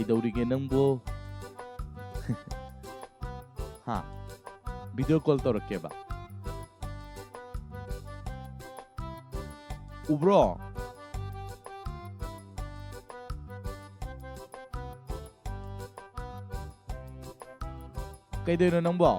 ꯀꯩꯗꯧꯔꯤꯒꯦ ꯅꯪꯕꯨ ꯍꯥ ꯚꯤꯗꯤꯑꯣ ꯀꯣꯜ ꯇꯧꯔꯛꯀꯦꯕ ꯎꯕ꯭ꯔꯣ ꯀꯩꯗꯧꯔꯤꯅꯣ ꯅꯪꯕꯣ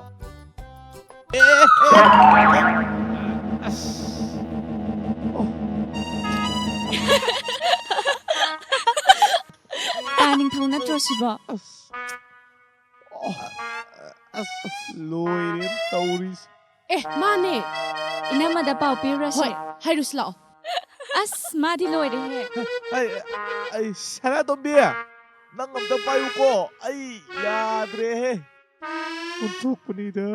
Ningthou natro sibo. Loire tauris. Mane. Inamada pau pirasi. Hai ruslo. As madi loire he. Ay Sanathoibi. Nang amta payu ko. Ay yadre he. Onthokpanida.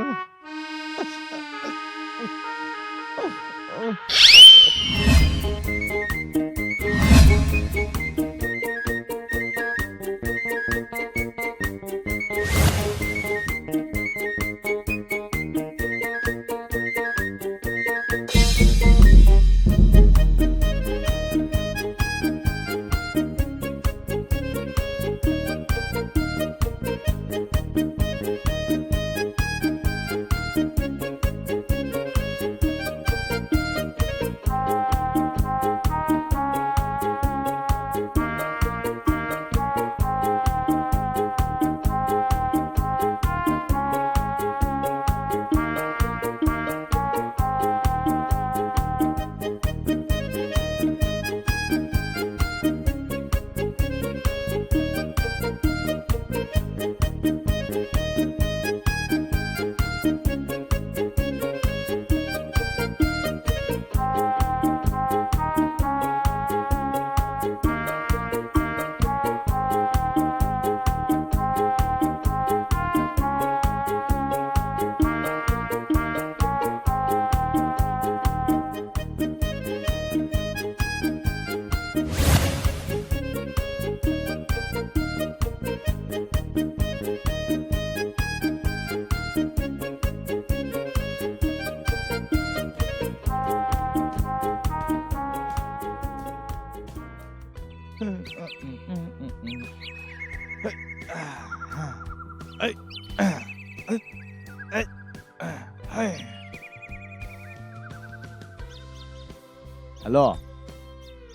Hello.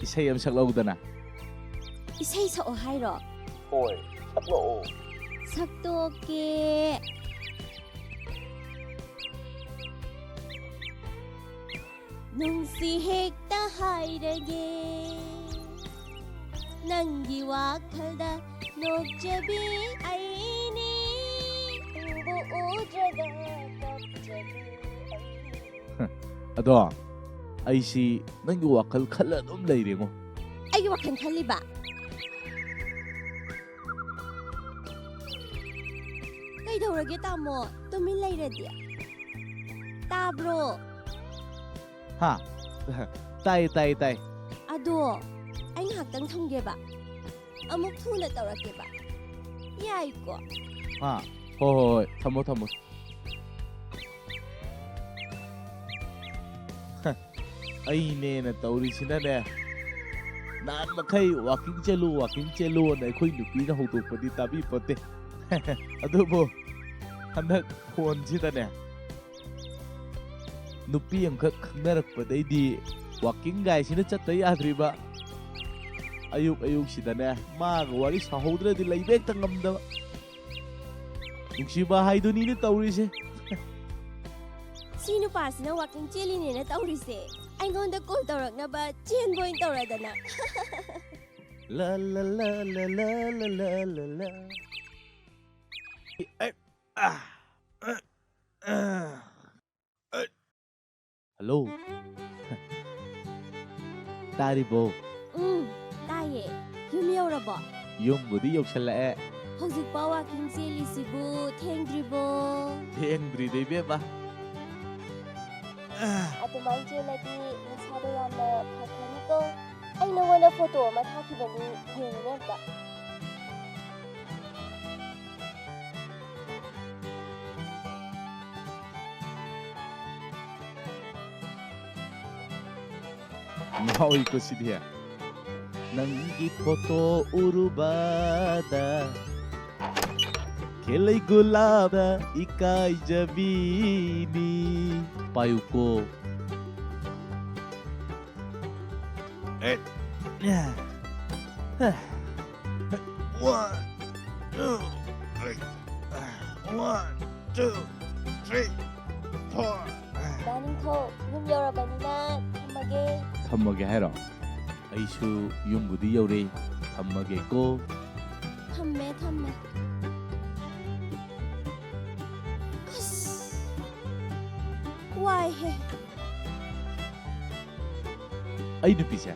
Isay am saklawdana. Isay sa ohairo. Hoy, saklo. Saktoke. Nung si hekta hairage. Nangi wakalda nokjabi aini. Ubu udrada kapjabi aini. Ado. Aisi nangi wakal khalla dum leirengo. Ay wakan khaliba. Kaidaurage tamo tumin lairadi. Tabro. Ha. Tai. Ado ay ngaktang thamgeba. Amuk thuna tawrakeba. Yai ko. Ha. Hoy, thamo. Aine na taurisina nan makai walking chelu na khoi nupi na hodo padi tabi pote adubo hanak phone sida ne nupi amkhak khangnarak padaidi walking guy sina chatta yadriba ayuk sida ne ma wari sahodra di laibek tangamda nuksiba haiduni ni taurise Sino pasina walking chili ni na taurise. Ay ngonda call tawrak na ba chen boy tawradana. La. Hello. Taribo. Taye. Yumi yorabo. Yumbudi yoksalae. Hojik pa walking chili sibu thengdribo. Thengdri dei beba. Atumai cheladi nisado yamna phakhani ko. Ay nangona photo ma thakibani yengne amta. Maui ko sidia. Nangi photo urubada Kelay gulada ikay jabini Payuko Yeah. 1, 2, 3. 1, 2, 3, 4. Ningthou, yum yorabani na Thammage hairo. Aisu yumbudi yore. Thammage ko. Thamme. Why he? Ai nupi se.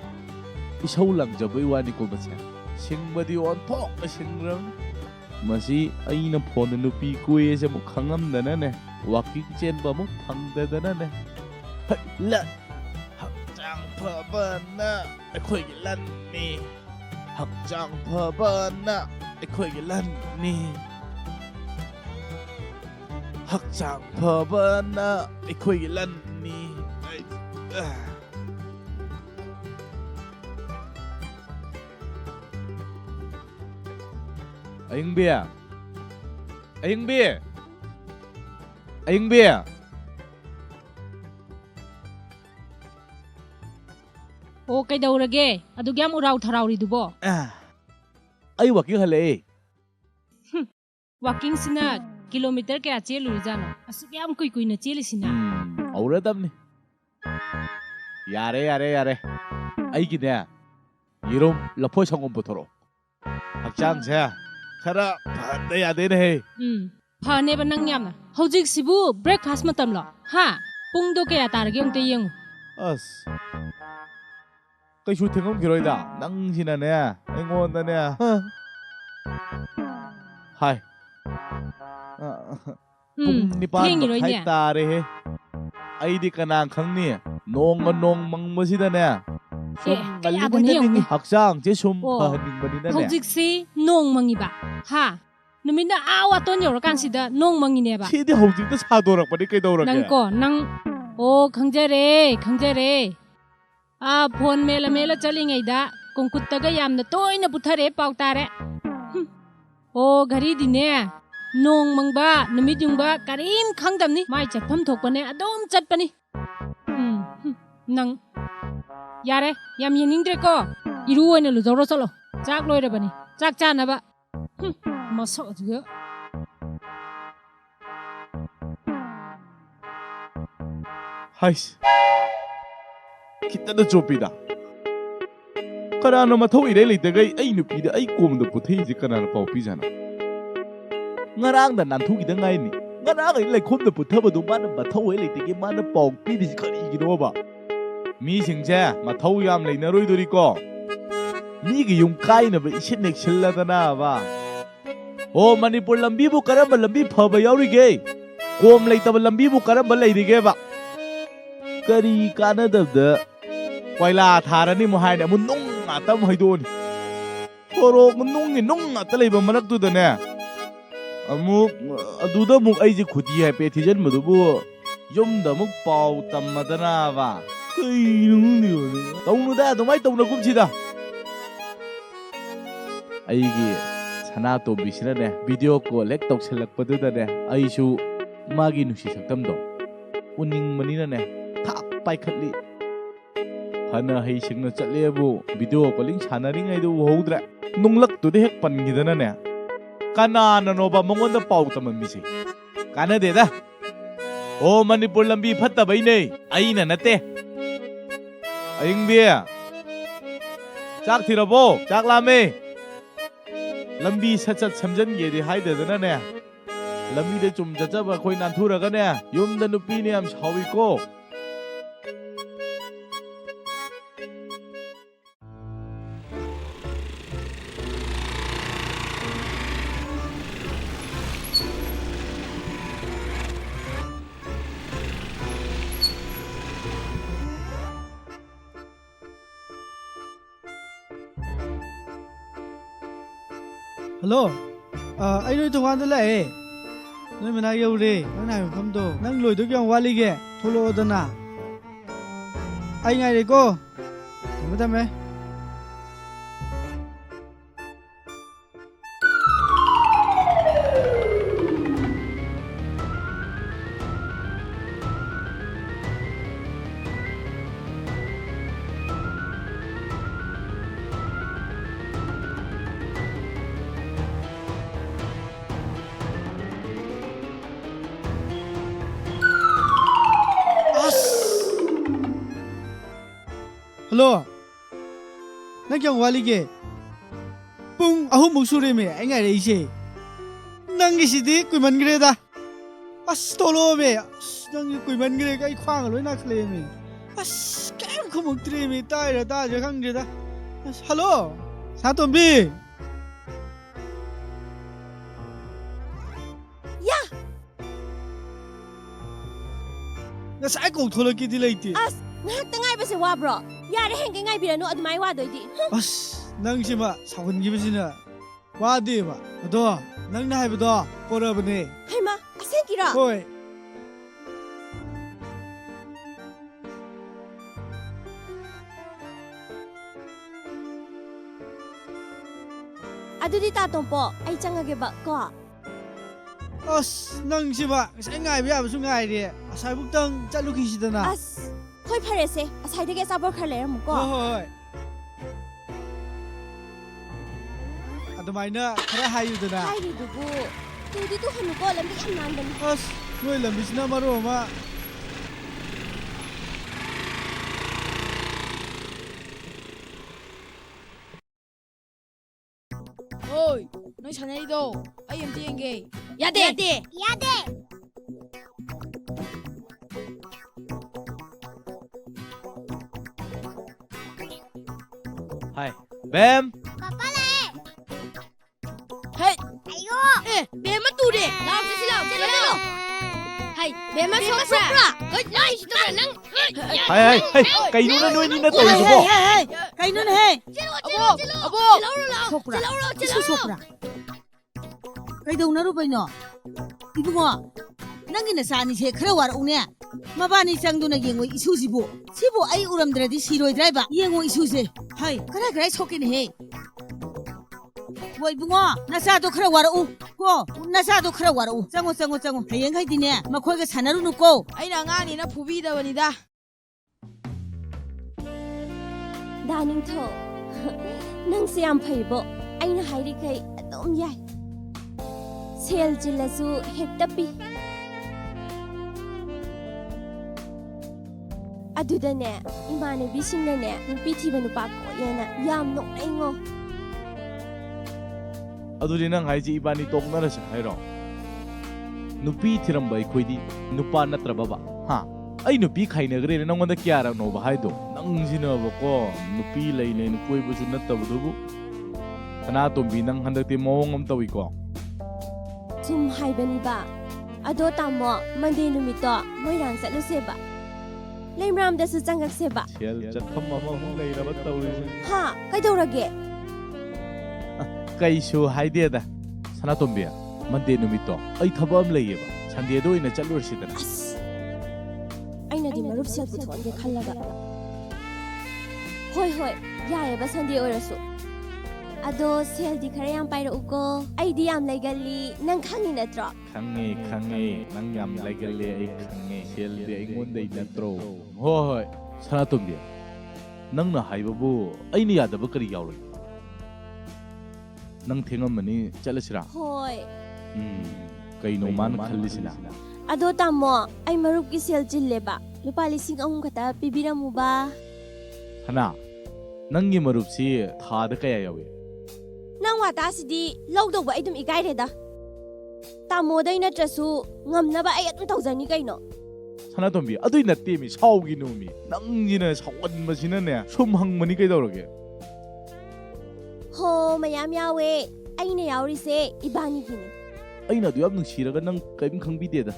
Isau langjabay wani ko ba se. Singbadi onthok na singram. Masi aina phone nupi kuye se mo khangamdana ne. Walking chenba mo phangdadana ne. La. Hakjang phabana akhoi gi lan ni. Hakjang phabana akhoi gi lan ni. Hakjang phabana akhoi gi lan ni. Ayung bia. O kay daurage, adugyam uraw tharaw ridubo. Ay walking hale. Walking sina kilometer kaya chelu jano. Asugyam kuy na cheli sina. Aura damne. Yare. Ay gine. Yirom lapoy sangom botoro. Hakjang se. Khara phanda yade ne. Phane ba nang yamna. Hojik sibu breakfast matam lo. Ha. Pung do kaya tarage ungte yeng. As. Kay shooting ngom giroida. Nang sina ne. Engon da ne. Hai. Pung nipan ba khai tare he. Ai di kanang khang ni. Nong mang masida ne. Hakjang je sum phaning bani na ne. Hojik si nong mangiba. Ha. Numina awa ton yorakan sida nong mangine ba. Sidi hojik ta sadorak bani kay dawrak. Nang o khangjare. A phone mela chalingai da kongkuttaga yamna toina puthare pautare. O gari dine nong mangba numit yungba karim khangdamni mai chatpham thokpane adom chatpani. Nang Yare, yam yeningdre ko. Iru oina luzoro solo. Chak loire bani. Chak chana ba. Masok juga. Hais. Kita na chopida. Karana mathau ire leitagai ai nupida ai komda puthei je karana pau pijana. Ngarang da nantu gi da ngai ni. Ngarang ai Yaikhomda puthaba du mana mathau ai leitege mana pau pidi khari gi ro ba. Mi singje mathau yam leinaroi dori ko. Mi gi yung kai na ba isin nek silla da na ba. O Manipur lambi bu karamba lambi phaba yauri ge. Kom leitaba lambi bu karamba leirige ba. Kari kana da Koila tharani mo haine mo nung ngata mo haidon. Poro nung ngata leiba manak tu da ne. Amuk aduda muk ai je khudi hai pe thijan madubu yum da muk pau tammadana ba. Kai nung ni tong da domai tong na kumchi da. Ai gi Sanathoibi sina ne video call lek tok selak padu da ne ai su magi nusi saktam do. Uning manina ne thak pai khatli. Hana hei singna chatlebu video calling sanaring ai du hodra. Nunglak tu de hek pan gidana ne. Kana na no ba mongonda pau tamami se. Kana de da. O Manipur lambi phatta bai ne. Ai na nate. Ayung bia. Chak thirabo, chak lame. Lambi sachat samjan ge de haida dana ne. Lambi de chum jachaba khoi nan thuraga ne. Yum da nupi ne am shawi ko. Hello, ai nói tụi anh đó lại, nói mình ai yêu đi, nói này không đâu, năng lùi được yang wali ge, thô lô đó na, ai ngay đây cô, tụi mình Hello. Nang kyang wali ke? Pung ahum muksure me ai ngai rei se. Nang gi sidi kuiman gre da. As tolo me. Nang kuiman gre kai khwang loi na khle me. As kem khumuk tre me tai ra da je khang gre da. Hello. Sanathoibi. Ya. Na sai ko thola ki di leiti. As ngahak tangai ba se wa bro. Ya re heng ke ngai biranu admai wa doi di. As nang sima sagun gi bisina. Wa de ba. Ado nang na hai ba do. Pora bane. Hai ma, asen kira. Hoi. Adudi ta tompo ai changage ba ko. As nang sima sai ngai ba ba su ngai de. Asai buk tang chalu ki sidana. As hoi phare se asai de ke sabor khar le ram ko. Hoi. Adamaina khara hayu dana. Hai ri dubu. Tudi tu hanu ko lambi am nan ban. As noi lambisna maro ma. Oi, noi sanaido. Ai em tienge. Yade. Yade. Hai, Bam. Hey, Ayo. bema tu de. Lao si lao, lao. Hai, bema sopra. Oi, nai sito nang. Hai, kayo na noy ni na to mo. Kayo nun he. Abo. Sopra. Isu sopra. Kayo daw narubay no. Ibu mo. Nang inasani siya karawar unya. Mabani siyang doon nag-iengoy isu sibo. Sibo ay uramdradi siroy driver. Iengoy isu siya. Hay, karay sokin he. Boy bungo, nasado karawar u. Ko, nasado karawar u. Sango. Hayang hay din niya. Makoy ka sana rin ko. Ai na nga ni na pubida banida. Da Ningthou. Nang siam phai bo. Ai na hai ri kai adom yai. Sel jilasu hekta pi. Adudane, imane bisingane, nupi thiba nupa ko yana yam nok ai ngo. Adudi nang haiji ibani tokna na sa hairo. Nupi thiramba ikhoidi nupa natraba ba. Ha. Ai nupi khaina gre nang wanda kya ra no ba haido. Nang jina ba ko nupi lai le nu koi bu su nattabu bu. Sanathoibi nang handakti mawong am tawi ko. Sum hai bani ba. Ado tamo mande numito moirang sa luseba. Lemram da su changak seba. Sel chatham ama lai ra ba tawi. Ha, kai dorage. Kai su haide da. Sanathoibi mande numito ai thabam laiye ba. Sande do ina chalur sidana. As. Aina di marup sel puthon ge khallaga. Hoi, yae ba sande orasu. Ado sel di khara yam paira uko. Ai di yam laigali nang khangi natro. Khange nang yam laigalle ai khange sel di ai ngon dai natro. Hoi, Sanathoibi nang na haiba bu ai ni yada ba kari yaw. Nang thengam mani chalasira. Hoi. Kai no man khallisina. Ado tamo ai marup ki sel jille ba. Lupa lising ahum kata pibiramu ba. Hana nangi marup si thada kaya yawi. Nang wata sidi lawdo ba idum ikai reda. Tamo dai natrasu ngamna ba ay atun tawzani kaino. Sanathoibi adui natte mi saugi no mi nangjina sawan masina ne sumhang mani kai dorage. Ho mayam yawe ai na yawri se ibani gini. Aina du yam nungsiraga nang kaim khangbide da.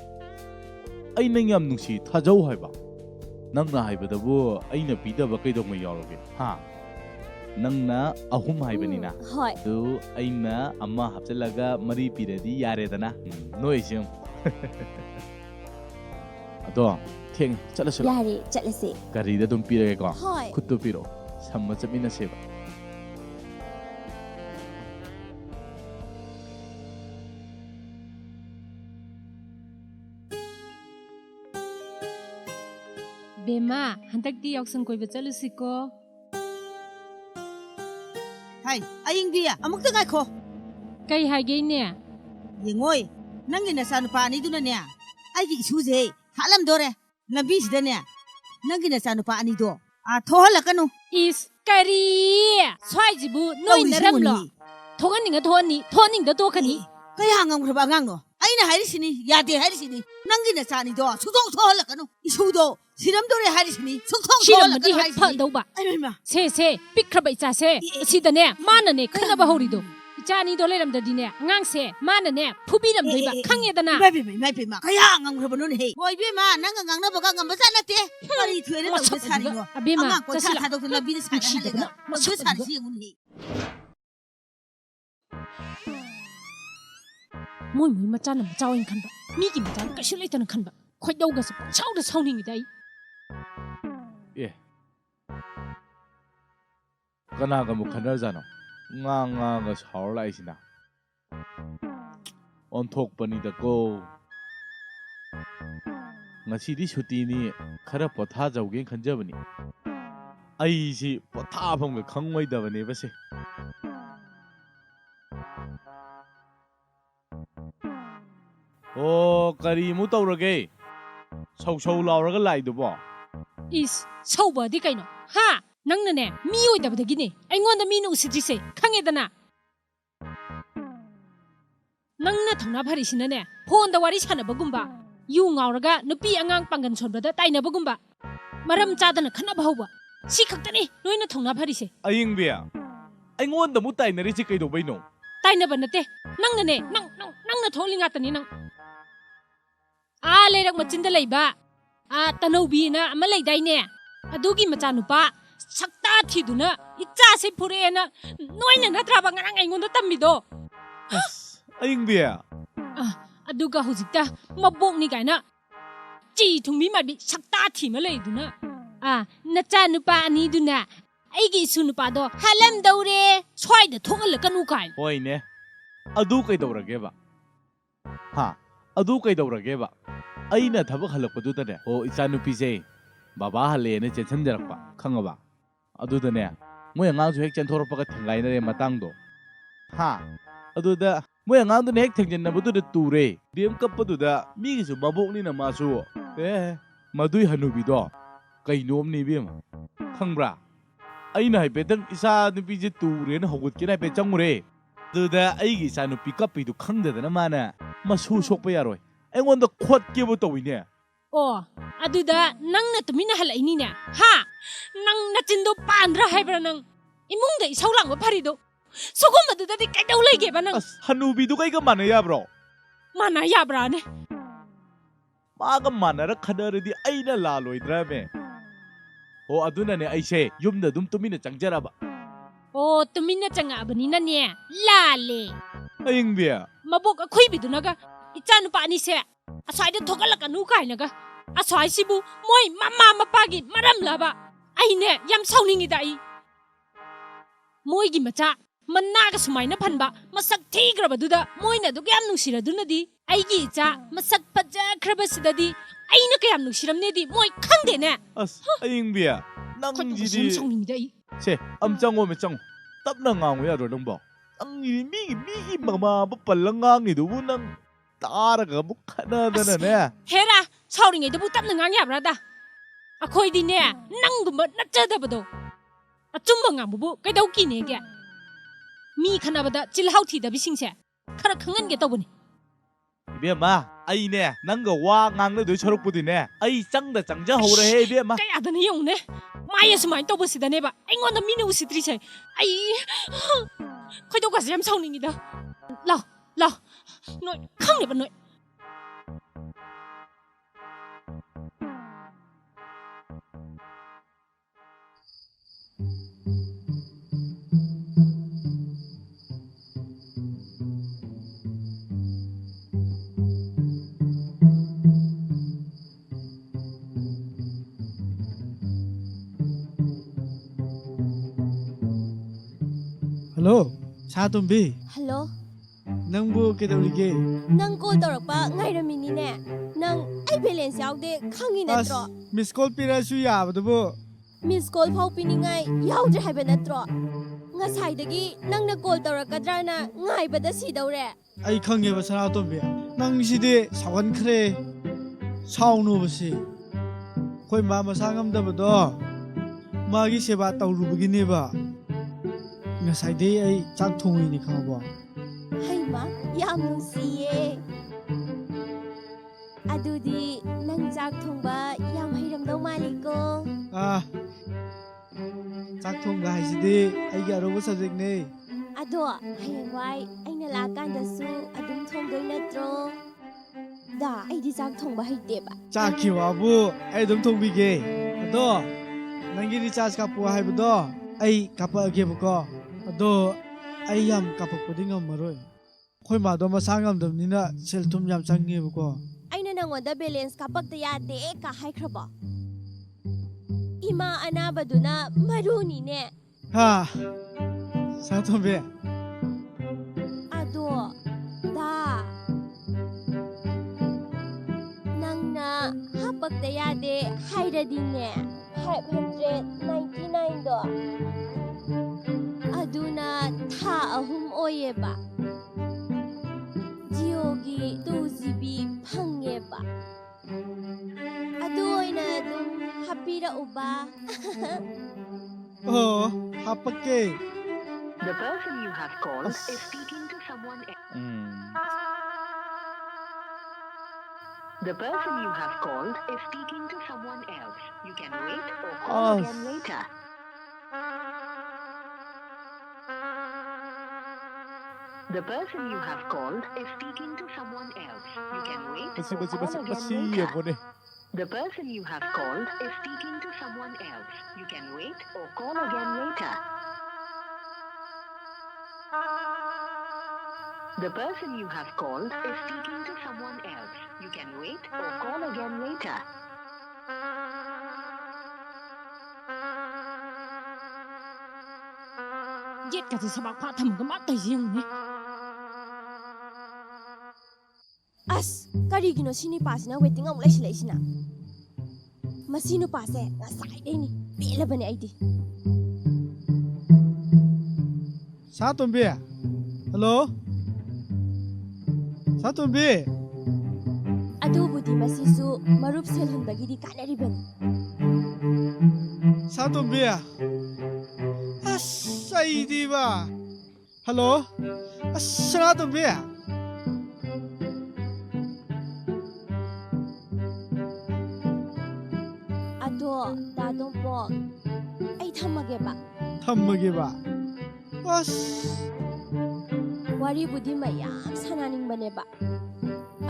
Ai nang yam nungsi thajau haiba. Nang na haiba da bu aina pidaba kai dong mai yawroge. Ha. Nang na ahum haibani na. Hoi. Du aina amma hapchalaga mari piradi yare dana. Noi sim. Ado theng chalasira. Yare chalase. Gari da dum pirage ko. Hoi. Khuttu piro. Samma chamina seba. Bema, hantakti yaksang koi ba chalusiko. Hay, aying biya. Amuk ta ko. Kai hage ne. Yengoy, nang inasano pa ni doon na niya. Ay, isuze. Halam dore. Nabis da niya. Nang inasano pa ni do. thohalakanu is kari swaijibu noi naramlo thoganinga thoning da tokani kaya ngamgraba ngangno aina harisini yade harisini nangina sani do sudong thohalakanu isudo siramdore harisini sukthong shiramdi hek thohalakanu phadauba aima se pikraba icha se sidane manane khanaba horido ichani do leramdadine angang se manane phubiram doiba khangedana mai ma kaya ngamgraba non he boibe ma nanga ngangna baga ngamba sanate kari thwere no sani no abema ko sa thadok na bi sa halega mo sani si ngun he moi machana machawen khanba migi machana kashulaitana khanba khoidauga sa chauda sauning dai 예. 그나가 뭐 카나잖아. 낭아가 사올라이시나. 언톡panida 고. ngasi shutini khara potha jawgen khanjabani. ai si potha phomga khangmaidabani base. 오 kari mu tawrage. sau lauraga laidubo. is sauba di kaino ha nangnane mi oidabadagine aingonda minu usitrise khangedana nangna thongna pharisinane phonda wari sanabagumba yu ngauraga nupi angang pangan sonbada tainabagumba maram chadana khanaba hauba si khaktani noina thongna pharise ayingbiya aingonda mu tainari chi kaido baino tainaba nate nangnane nangna thonglinga tani nang a lerak machinda leiba a Tanoubi na amalay daine adugi machanupa sakta thiduna icha se purena noina natraba ngarang aingonda tammido ayingbiya aduga hujikta mabok ni kaina chi thungmi mabi sakta thima leiduna nachanupa ani duna aigi isunupa do halam daure swaida thogalakanu kai hoine adu kaidorageba ha adu kaidorageba aina thabak halakpadudane o ichanupise baba halene chechanjarakpa khangaba adudane moi angangsu hek chanthorpaga thangainare matangdo ha aduda moi angangdune hek thengjannabadu ture dem kappaduda migisu babokni na masu madui hanubido kainomni bema khangbra aina haipetang isa nupije ture na hogutkina pe changure aduda aigi isa nupi kappidu khangdadana mana masu sokpa yaroi aingonda khotkebu tawine aduda nangna tumina halainine ha nang nachindo pandra haibra nang imungda isaulang pharido sogomadu dadi kaidau lege ba nang hanubi du kaiga mana yabro ne maga manara khadaridi aina laloidra me aduna ne aise yumda dum tumina changjaraba tumina changa abanina ne lale ayingbiya mabok akhoibidunaga ichanupa ani se aswaida thogalakanu kainaga aswai sibu moi mama mapagi maram laba aine yam sauningi dai moi gi macha mannaga sumaina phanba masak thigrabaduda moina du yam nungsiradunadi aigi cha masak pajakraba sidadi aina kayam nungsiramne di moi khangde ne ayingbiya nangjidi sauningi dai se amchango me chang tapna ngangu ya ro nangbo angi mi mama palangangi du nang तारगा मुखना दने Hera साउरिङै दबु Tapan ngang याब्रादा अखोइदि ने नंगुम नचदबदो अचुम्ब ngambu कैदौ किने गे मी खनाबदा चिलहाउ थिदबिसिंसे खरा खंगन गे तबुनि बेमा आइने नंग वा ngang दु छरपुदिने आई चंगदा चंगजा हौरे हे बेमा कयादने यौने माय सुमाइ तबसिदने बा आइंगोंदा मिनु उसित्रिसे आई कैदौ गासे याम साउनिङिदा लाउ noi khang ba noi hello Sanathoibi hello nangbu kedawrige nang call tawrakpa ngairamini nang ai balance yaude khangi natro miss call pirasu yabadu miss call phau piningai yaudre haiba natro ngasai nangna call tawrakadrana ngaibada sidawre ai khangeba Sanathoibi nang sidi sawan khre saunu basi koi ma masangam dabado ꯃꯥꯒꯤ ꯁꯦꯕꯥ ꯇꯧꯔꯨꯕꯒꯤꯅꯦꯕ ꯉꯁꯥꯏꯗꯩ ꯑꯩ ꯆꯥꯛ ꯊꯣꯡꯉꯤꯅꯤ ꯈꯪꯉꯕꯣ ꯍꯩꯃ ꯌꯥꯝ ꯅꯨꯡꯁꯤꯌꯦ ꯑꯗꯨꯗꯤ ꯅꯪ ꯆꯥꯛ ꯊꯣꯡꯕ ꯌꯥꯝ ꯍꯩꯔꯝꯗꯧ ꯃꯥꯜꯂꯤꯀꯣ ꯆꯥꯛ ꯊꯣꯡꯕ ꯍꯥꯏꯁꯤꯗꯤ ꯑꯩꯒꯤ ꯑꯔꯨꯕ ꯁꯕꯖꯦꯛꯅꯦ ꯑꯗꯣ ꯍꯌꯦꯡꯋꯥꯏ ꯑꯩꯅ ꯂꯥꯛꯀꯥꯟꯗꯁꯨ ꯑꯗꯨꯝ ꯊꯣꯡꯗꯣꯏ ꯅꯠꯇ꯭ꯔꯣ ꯗꯥ ꯑꯩꯗꯤ ꯆꯥꯛ ꯊꯣꯡꯕ ꯍꯩꯇꯦꯕ ꯆꯥꯛꯀꯤ ꯋꯥꯕꯨ ꯑꯩ ꯑꯗꯨꯝ ꯊꯣꯡꯕꯤꯒꯦ ꯑꯗꯣ ꯅꯪꯒꯤ ꯔꯤꯆꯥꯔꯖ ꯀꯥꯞꯄꯣ ꯍꯥꯏꯕꯗꯣ ꯑꯩ ꯀꯥꯞꯄꯛꯑꯒꯦꯕꯀꯣ ꯑꯗꯣ ꯑꯩ ꯌꯥꯝ ꯀꯥꯞꯄꯛꯄꯗꯤ ꯉꯝꯃꯔꯣꯏ ꯑꯩꯈꯣꯏ ꯃꯥꯗꯣ ꯃꯁꯥ ꯉꯝꯗꯕꯅꯤꯅ ꯁꯦꯜ ꯊꯨꯝ ꯌꯥꯝ ꯆꯪꯉꯦꯕꯀꯣ ꯑꯩꯅ ꯅꯪꯉꯣꯟꯗ ꯕꯦꯂꯦꯟꯁ ꯀꯥꯞꯄꯛꯇ ꯌꯥꯗꯦ ꯀ ꯍꯥꯏꯈ꯭ꯔꯕꯣ ꯏꯃꯥ ꯑꯅꯥꯕꯗꯨꯅ ꯃꯔꯨꯅꯤꯅꯦ ꯍꯥ ꯁꯅꯥꯇꯣꯝꯕꯤ ꯑꯗꯣ ꯗꯥ ꯅꯪꯅ ꯍꯥꯞꯄꯛꯇ ꯌꯥꯗꯦ ꯍꯥꯏꯔꯗꯤꯅꯦ 599ꯗꯣ ꯑꯗꯨꯅ ꯊꯥ 3 ꯑꯣꯏꯌꯦꯕ ꯖꯤꯑꯣꯒꯤ 2GB ꯐꯪꯉꯦꯕ ꯑꯗꯨ ꯑꯣꯏꯅ ꯑꯗꯨꯝ ꯍꯥꯞꯄꯤꯔꯛꯎꯕ ꯑꯣ ꯍꯥꯞꯄꯛꯀꯦ The person you have called is speaking to someone else. The person you have called is speaking to someone else. You can wait or call again later. The person you have called is speaking to someone else. You can wait or call again later. The person you have called is speaking to someone else. You can wait or call again later. The person you have called is speaking to someone else. You can wait or call again later. Yết cả thì sao bác phá thầm cái mắt tay riêng nhỉ? ꯑꯁ ꯀꯔꯤꯒꯤꯅꯣ ꯁꯤ ꯅꯨꯄꯥꯁꯤꯅ waiting ꯑꯃꯨꯛ ꯂꯩꯁꯤꯜꯂꯛꯏꯁꯤꯅ ꯃꯁꯤ ꯅꯨꯄꯥꯁꯦ ꯉꯁꯥꯏꯗꯩꯅꯤ ꯄꯦꯜꯂꯕꯅꯦ ꯑꯩꯗꯤ ꯁꯅꯥꯇꯣꯝꯕꯤ hello ꯁꯅꯥꯇꯣꯝꯕꯤ ꯑꯗꯨꯕꯨꯗꯤ ꯃꯁꯤꯁꯨ ꯃꯔꯨꯞ ꯁꯦꯜ ꯍꯨꯟꯕꯒꯤꯗꯤ ꯀꯥꯟꯅꯔꯤꯕꯅꯤ ꯁꯅꯥꯇꯣꯝꯕꯤ ꯑꯁ ꯑꯩꯗꯤꯕ ꯍꯜꯂꯣ ꯑꯁ ꯁꯅꯥꯇꯣꯝꯕꯤ ꯑꯗꯣ ꯗꯥ ꯇꯣꯝꯄꯣꯛ ꯑꯩ ꯊꯝꯃꯒꯦꯕ ꯑꯁ ꯋꯥꯔꯤꯕꯨꯗꯤ ꯃꯌꯥꯝ ꯁꯥꯟꯅꯅꯤꯡꯕꯅꯦꯕ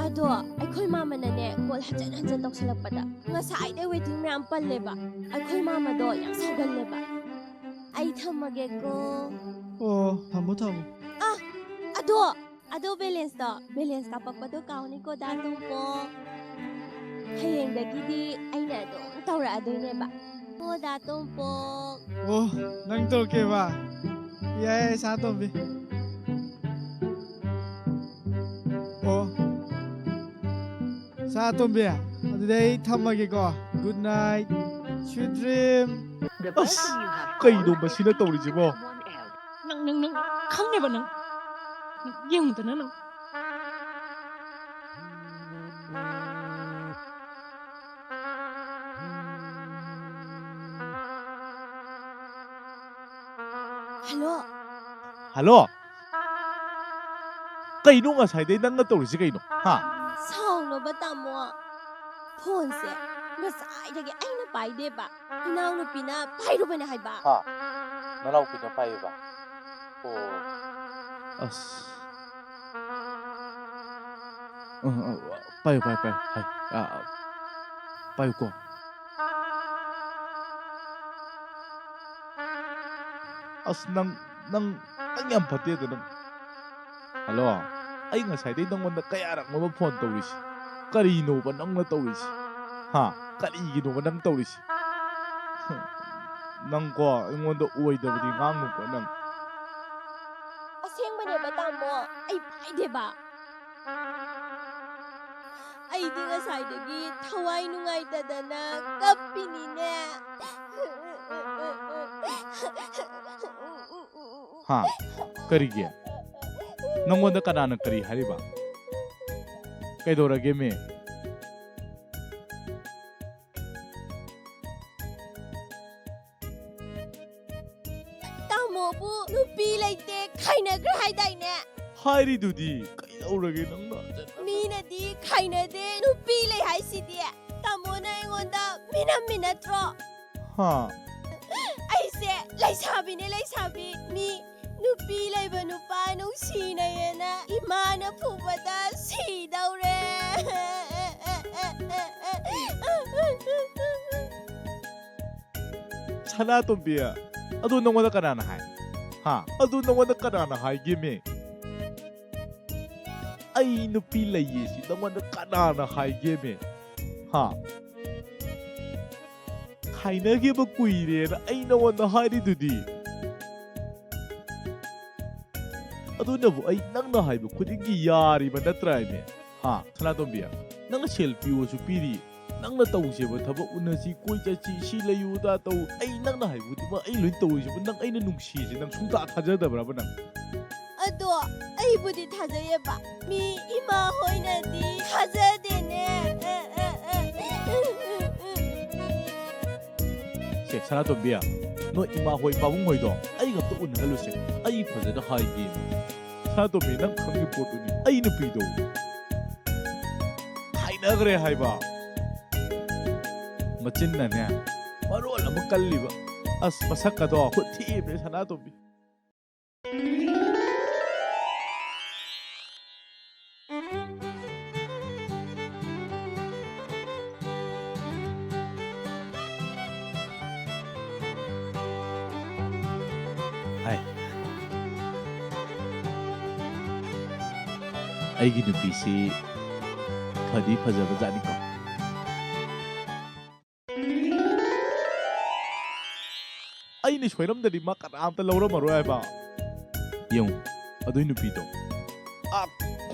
ꯑꯗꯣ ꯑꯩꯈꯣꯏ ꯃꯥꯃꯅꯅꯦ ꯀꯣꯜ ꯍꯟꯖꯟ ꯇꯧꯁꯤꯜꯂꯛꯄꯗ ꯉꯁꯥꯏꯗꯩ ꯋꯦꯇꯤꯡ ꯃꯌꯥꯝ ꯄꯜꯂꯦꯕ ꯑꯩꯈꯣꯏ ꯃꯥꯃꯗꯣ ꯌꯥꯝ ꯁꯥꯎꯒꯜꯂꯦꯕ ꯑꯩ ꯊꯝꯃꯒꯦꯀꯣ ꯑꯣ ꯊꯝꯃꯣ ꯑꯗꯣ ꯕꯦꯂꯦꯟꯁ ꯀꯥꯞꯄꯛꯄꯗꯣ ꯀꯥꯎꯅꯤꯀꯣ ꯗꯥ ꯇꯣꯝꯄꯣꯛ ꯍꯌꯦꯡꯗꯒꯤꯗꯤ ꯑꯩꯅ ꯑꯗꯨꯝ ꯇꯧꯔꯛꯑꯗꯣꯏꯅꯦꯕ ꯑꯣ ꯗꯥ ꯇꯣꯝꯄꯣꯛ ꯑꯣ ꯅꯪ ꯇꯧꯔꯛꯀꯦꯕ ꯌꯥꯏ ꯁꯅꯥꯇꯣꯝꯕꯤ ꯑꯣ ꯁꯅꯥꯇꯣꯝꯕꯤ ꯑꯗꯨꯗꯤ ꯑꯩ ꯊꯝꯃꯒꯦꯀꯣ good night sweet dream The person you have ꯀꯩꯅꯣ called is ꯃꯁꯤꯅ speaking to ꯇꯧꯔꯤꯁꯤꯕꯣ someone else. Nâng không này bà nâng Dừng từ nó nâng hello ꯀꯩꯅꯣ ꯉꯁꯥꯏꯗꯩ ꯅꯪꯅ ꯇꯧꯔꯤꯁꯤ ꯀꯩꯅꯣ ꯍꯥ ꯁꯥꯎꯅꯣꯕ ꯇꯥꯃꯣ ꯐꯣꯟꯁꯦ ꯉꯁꯥꯏꯗꯒꯤ ꯑꯩꯅ ꯄꯥꯏꯗꯦꯕ ꯏꯅꯥꯎꯅꯨꯄꯤꯅ ꯄꯥꯏꯔꯨꯕꯅꯦ ꯍꯥꯏꯕ ꯅꯅꯥꯎꯄꯤꯅ ꯄꯥꯏꯌꯦꯕ ꯑꯣ ꯑꯁ ꯄꯥꯏꯌꯨ ꯄꯥꯏꯌꯨꯀꯣ ꯑꯁ ꯅꯪ ꯌꯥꯝ ꯐꯠꯇꯦꯗ ꯅꯪ ꯍꯜꯂꯣ ꯑꯩ ꯉꯁꯥꯏꯗꯩ ꯅꯪꯉꯣꯟꯗ ꯀꯌꯥꯔꯛꯅꯣꯕ ꯐꯣꯟ ꯇꯧꯔꯤꯁꯤ ꯀꯔꯤꯅꯣꯕ ꯅꯪꯅ ꯇꯧꯔꯤꯁꯤ ꯍꯥ ꯀꯔꯤꯒꯤꯅꯣꯕ ꯅꯪ ꯇꯧꯔꯤꯁꯤ ꯅꯪꯀꯣ ꯑꯩꯉꯣꯟꯗ ꯑꯣꯏꯗꯕꯗꯤ ꯉꯥꯡꯅꯨꯀꯣ ꯅꯪ ꯑꯁꯦꯡꯕꯅꯦꯕ ꯇꯥꯃꯣ ꯑꯩ ꯄꯥꯏꯗꯦꯕ ꯑꯩꯗꯤ ꯉꯁꯥꯏꯗꯒꯤ ꯊꯋꯥꯏ ꯅꯨꯡꯉꯥꯏꯇꯗꯅ ꯀꯞꯄꯤꯅꯤꯅꯦ ꯍꯥ ꯀꯔꯤꯒꯤ ꯅꯪꯉꯣꯟꯗ ꯀꯅꯥꯅ ꯀꯔꯤ ꯍꯥꯏꯔꯤꯕ ꯀꯩꯗꯧꯔꯒꯦ ꯃꯦ Tamobu, Nupi like the kind of gride. Heidi do the Kauragin. Mina di kind of de Nupi like I see there. Tamona on the Minatro. Huh. I say, let's have it, me. Nupi like Banupano, Sina, Imana Pubada, see Doren. Sanathoibi. I don't know what the Kanana high. Ha, I don't know what the Kanana high give me. I no pila yes, the one the Kanana high give me. Ha. Kaina give a queen, I know what the high to do. I don't know, I don't know how to put in Yari, but that try me. Ha, Sanathoibi. Nang shell pew superior. Nang na tau siya ba thaba una si koi cha chi si layu ta tau ai nang na hai bu ba ai loi tau siya nang ai na nung si siya nang sung ta thaja da bra ba nang Ado ai bu di thaja ye ba mi ima hoi na di thaja de ne se Sanathoibi no ima hoi pa bung hoi do ai ga to un ha lu se ai phaja da hai gi Sanathoibi nang khang ni po tu ni ai na pi do hai na gre hai ba Machin na niya. Maro alam mo kaliba. As masak ka to ako. Tiib na Sanathoibi. Ay. Ay ginupi si Khadi Fazabazani ko. Ay ni soiram da di makaram ta lawra maroi ba yung adoi nupi to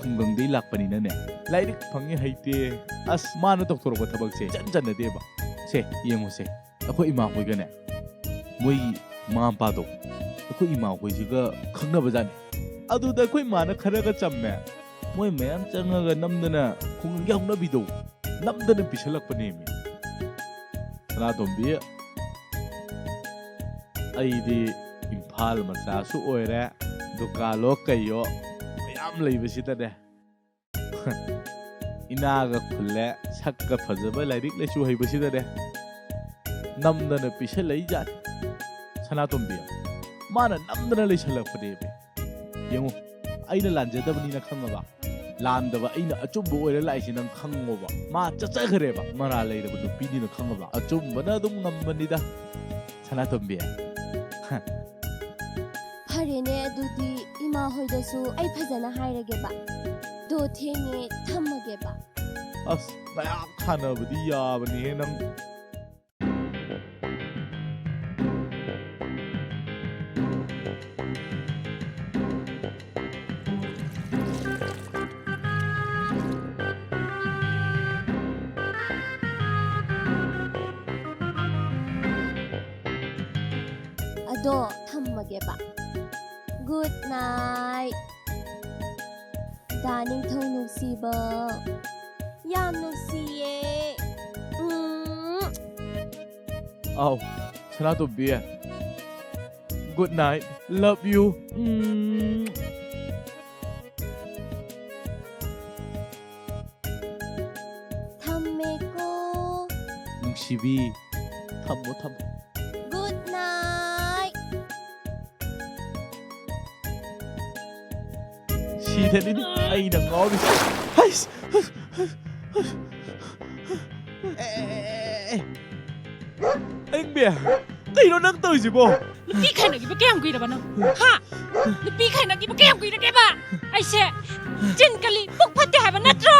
khunggang dei lakpani na ne lairik phangi haite as mana doktor ko thabak se jan jan de ba se yengo se akoi ima hoi ga ne moi ma pa do akoi ima hoi ji ga khangna ba jan adu da koi mana khara ga chamme moi mayam changa ga namdana khunggang yaung na bi do namdana pisalak pani mi Sanathoibi Aidi Impal Masasu Oire, Dukalo Kayo, Mayam Labisita de Inaga Kule, Saka Pazaba, Lyric Leshu Habisita de Namdana Pishalija Sanathoibi Mana Namdana Lishala for David. Young Aina Lanja Nina Kangaba Landava Ina a Jumbo or Lighting and Kangova, Ma Chachakareva, Marale would be in a Kangaba, a Jumbanadum Namanida Sanathoibi. Parene adudi ima hoidasu ai phajana hairage ba do thenge thammage ba As mayam khana budi ya bani he nang ado thammage ba Good night Ningthou nusiba Yam nusiye Oh Sanathoibi Good night Love you Thammeko Nungsibi Thammo Good night Sidan ini ay nang ngawis Hais Anh bè Tay nó nâng tôi gì bố Nupi kai na giba kem kuida ba no ha Nupi kai na giba kem kuida ke ba ai se jin kali puk phatte ha ba natro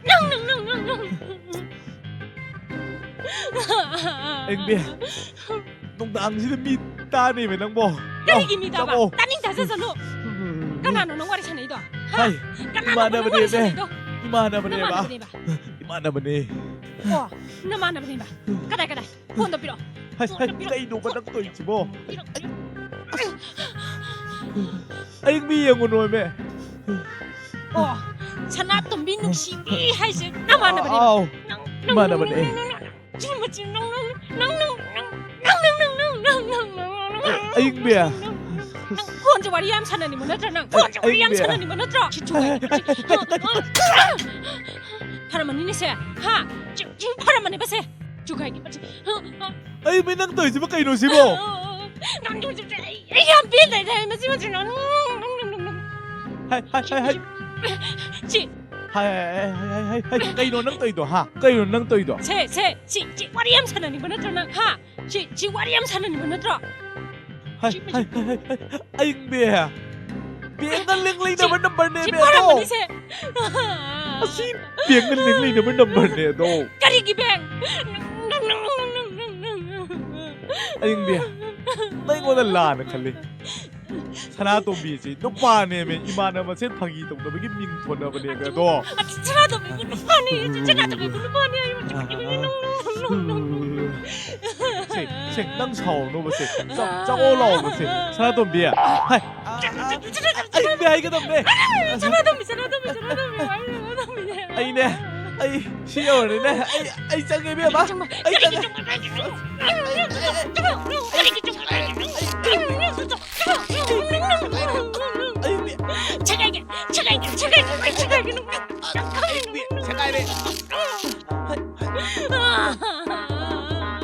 nang Anh bè Nung tang sila mi ta ni mày nang bố Kali gi mi ta ba taning ta sa sanu kana no nong wari sana ito Hai kana Imana ba wari ni sana be ito Imana ba ni ba Imana ba ni oh namana ba ni ba kadai pondo piro Hai Kay nung ba nang tôi gì bố Anh mi yang ngon mẹ oh Sanathoibi nungsibi hai se namana ba ni ba Imana ba ni Cuma nang 아잉비야. 혼자 와리암 사나니 뭐나더라 난 혼자 와리암 사나니 뭐나더라 파라마니네세 하 파라마니 바세 주가이기 바세 아이 맨날 또 이제 막가 이러시고. 난 좀 안 빌래 나 마지막 전 하이. 지 하이. cây nó nâng tay đó ha. cây nó nâng tay đó. 지 와리암 사나니 뭐나더라 난 지 와리암 사나니 뭐나더라 하이. 아잉비야. 비행간 랭링 나만 넘버 네 지 배. 파라마니세 아씨 비행간 랭링 나만 넘버 네 도. 까리기 뱅 아잉비야. 나 이거 날라는 칼리. Sanathoibi nupa ne me imana ma sen phangi tong da bagi ming thona ba ne ga do Sanathoibi nupa ne se nang chao no ba se cha o lo ba se Sanathoibi ya hai ai be ai ga dam ne Sanathoibi ai ne ai si yo ne ai chang ge be ba ai chang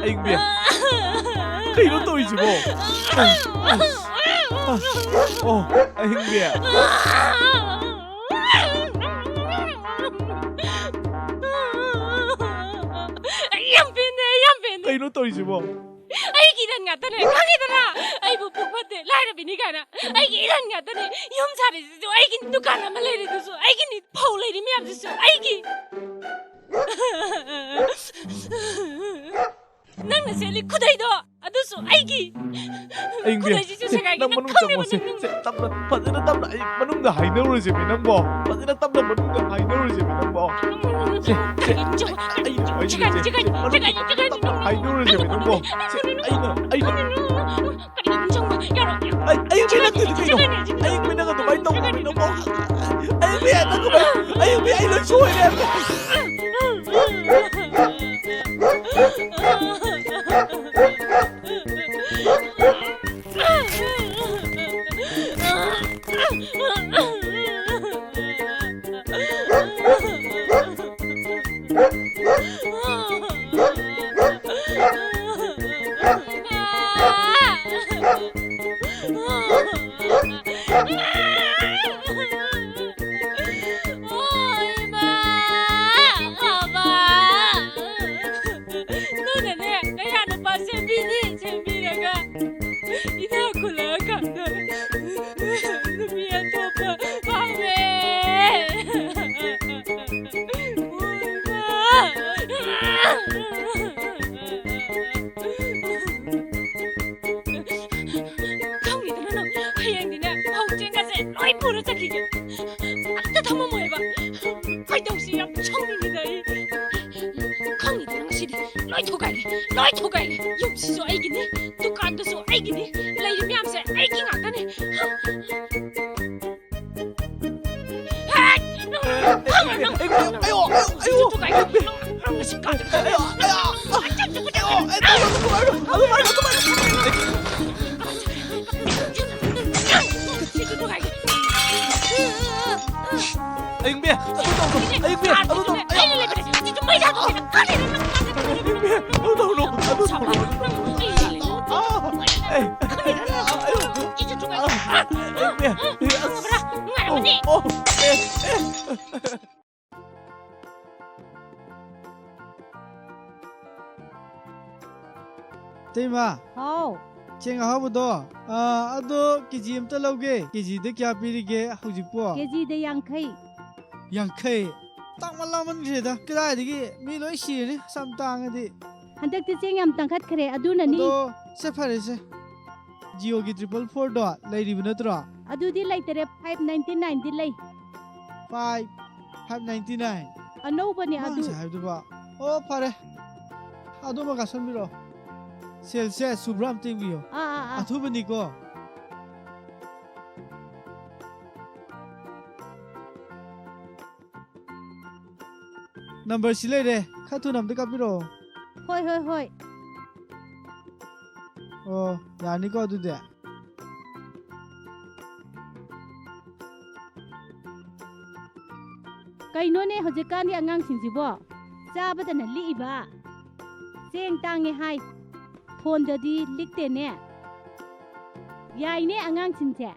anh biết khi nó tôi chỉ bộ anh biết khi nó tôi chỉ bộ 이런 같다네 강이더라 아이고 복받대 라이라 비니가나 아이기 이런 같다네 염사리도 아이기 누가나 말레리도 아이기 파울레리 미암지수 아이기 nang na seli kudai do adusu aigi anh biết nang manung chang mo se tam na phadina tam na manung da haina ro je me nang bo phadina tam na manung da haina ro je me nang bo se haina ro je me nang bo ai me nang de no ai me nang to bai tong me nang bo ai me nang ko bai ai me ai lo choi le Tema How? Chenga habudo ado kg amta lauge kg de kya pirige hujikpo KG de Yankai. Yankai tang malaman greda kidai digi mi loi shiri samtang adi Handak te cheng yam tangkhat khare aduna ni. ado se phare se Jio gi 444 do lairi binatro Adu di lai tere 599 di lai. 599 Anouba ni adu. adu habdu ba o phare ado ma gasan biro Sel se subram tingbiyo athubani ko number silai re khatu namde kapiro Hoi. ꯑꯣ ꯌꯥꯅꯤꯀꯣ ꯑꯗꯨꯗꯤ ꯀꯩꯅꯣꯅꯦ ꯍꯧꯖꯤꯛꯀꯥꯟꯒꯤ ꯑꯉꯥꯡꯁꯤꯡꯁꯤꯕꯣ ꯆꯥꯕꯗꯅ ꯂꯤꯛꯏꯕ ꯆꯦꯡ ꯇꯥꯡꯉꯦ ꯍꯥꯏ ꯐꯣꯟꯗꯗꯤ ꯂꯤꯛꯇꯦꯅꯦ ꯌꯥꯏꯅꯦ ꯑꯉꯥꯡꯁꯤꯡꯁꯦ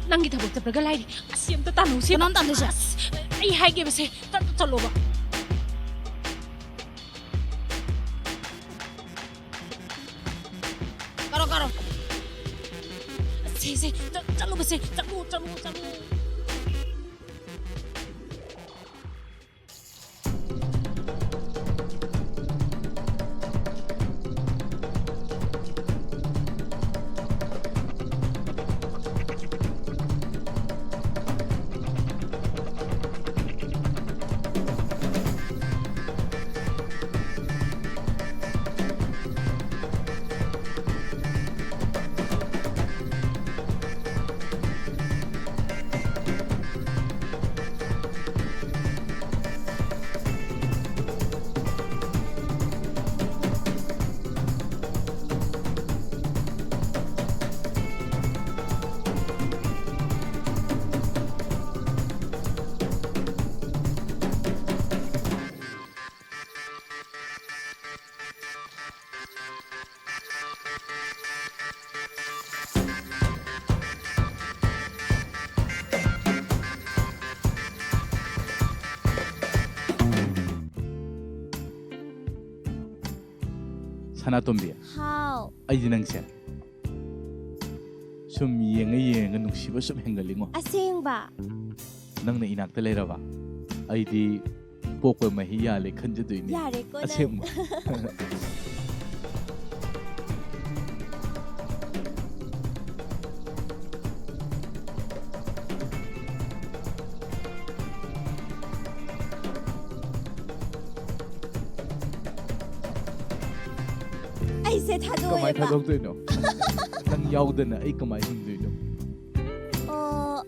ꯅꯪꯒꯤ ꯊꯕꯛ ꯆꯠꯄ꯭ꯔꯒ ꯂꯥꯏꯔꯤ ꯑꯁꯤ ꯑꯝꯇ ꯇꯥꯟꯅꯧꯁꯦ ꯀꯅꯥꯝ ꯇꯥꯟꯅꯁꯦ ꯑꯩ ꯍꯥꯏꯒꯦꯕꯁꯦ ꯆꯠꯂꯣꯕ ꯀꯔꯣ ꯁꯦ ꯆꯠꯂꯨꯕꯁꯦ ꯆꯠꯂꯨ Sanathoibi How? ꯑꯩꯗꯤ ꯅꯪꯁꯦ ꯁꯨꯝ ꯌꯦꯡꯉ ꯅꯨꯡꯁꯤꯕ ꯁꯨꯝ ꯍꯦꯟꯒꯠꯂꯤꯉꯣ Asengba. ꯅꯪꯅ ꯏꯅꯥꯛꯇ ꯂꯩꯔꯕ ꯑꯩꯗꯤ ꯄꯣꯛꯄ ꯃꯍꯤ ꯌꯥꯜꯂꯦ ꯈꯟꯖꯗꯣꯏꯅꯤ Yare ko ꯑꯁꯦꯡꯕ Ay se Kamay thadoiba. thadokdoino nang yaudana ay kamay hingdoino Oh,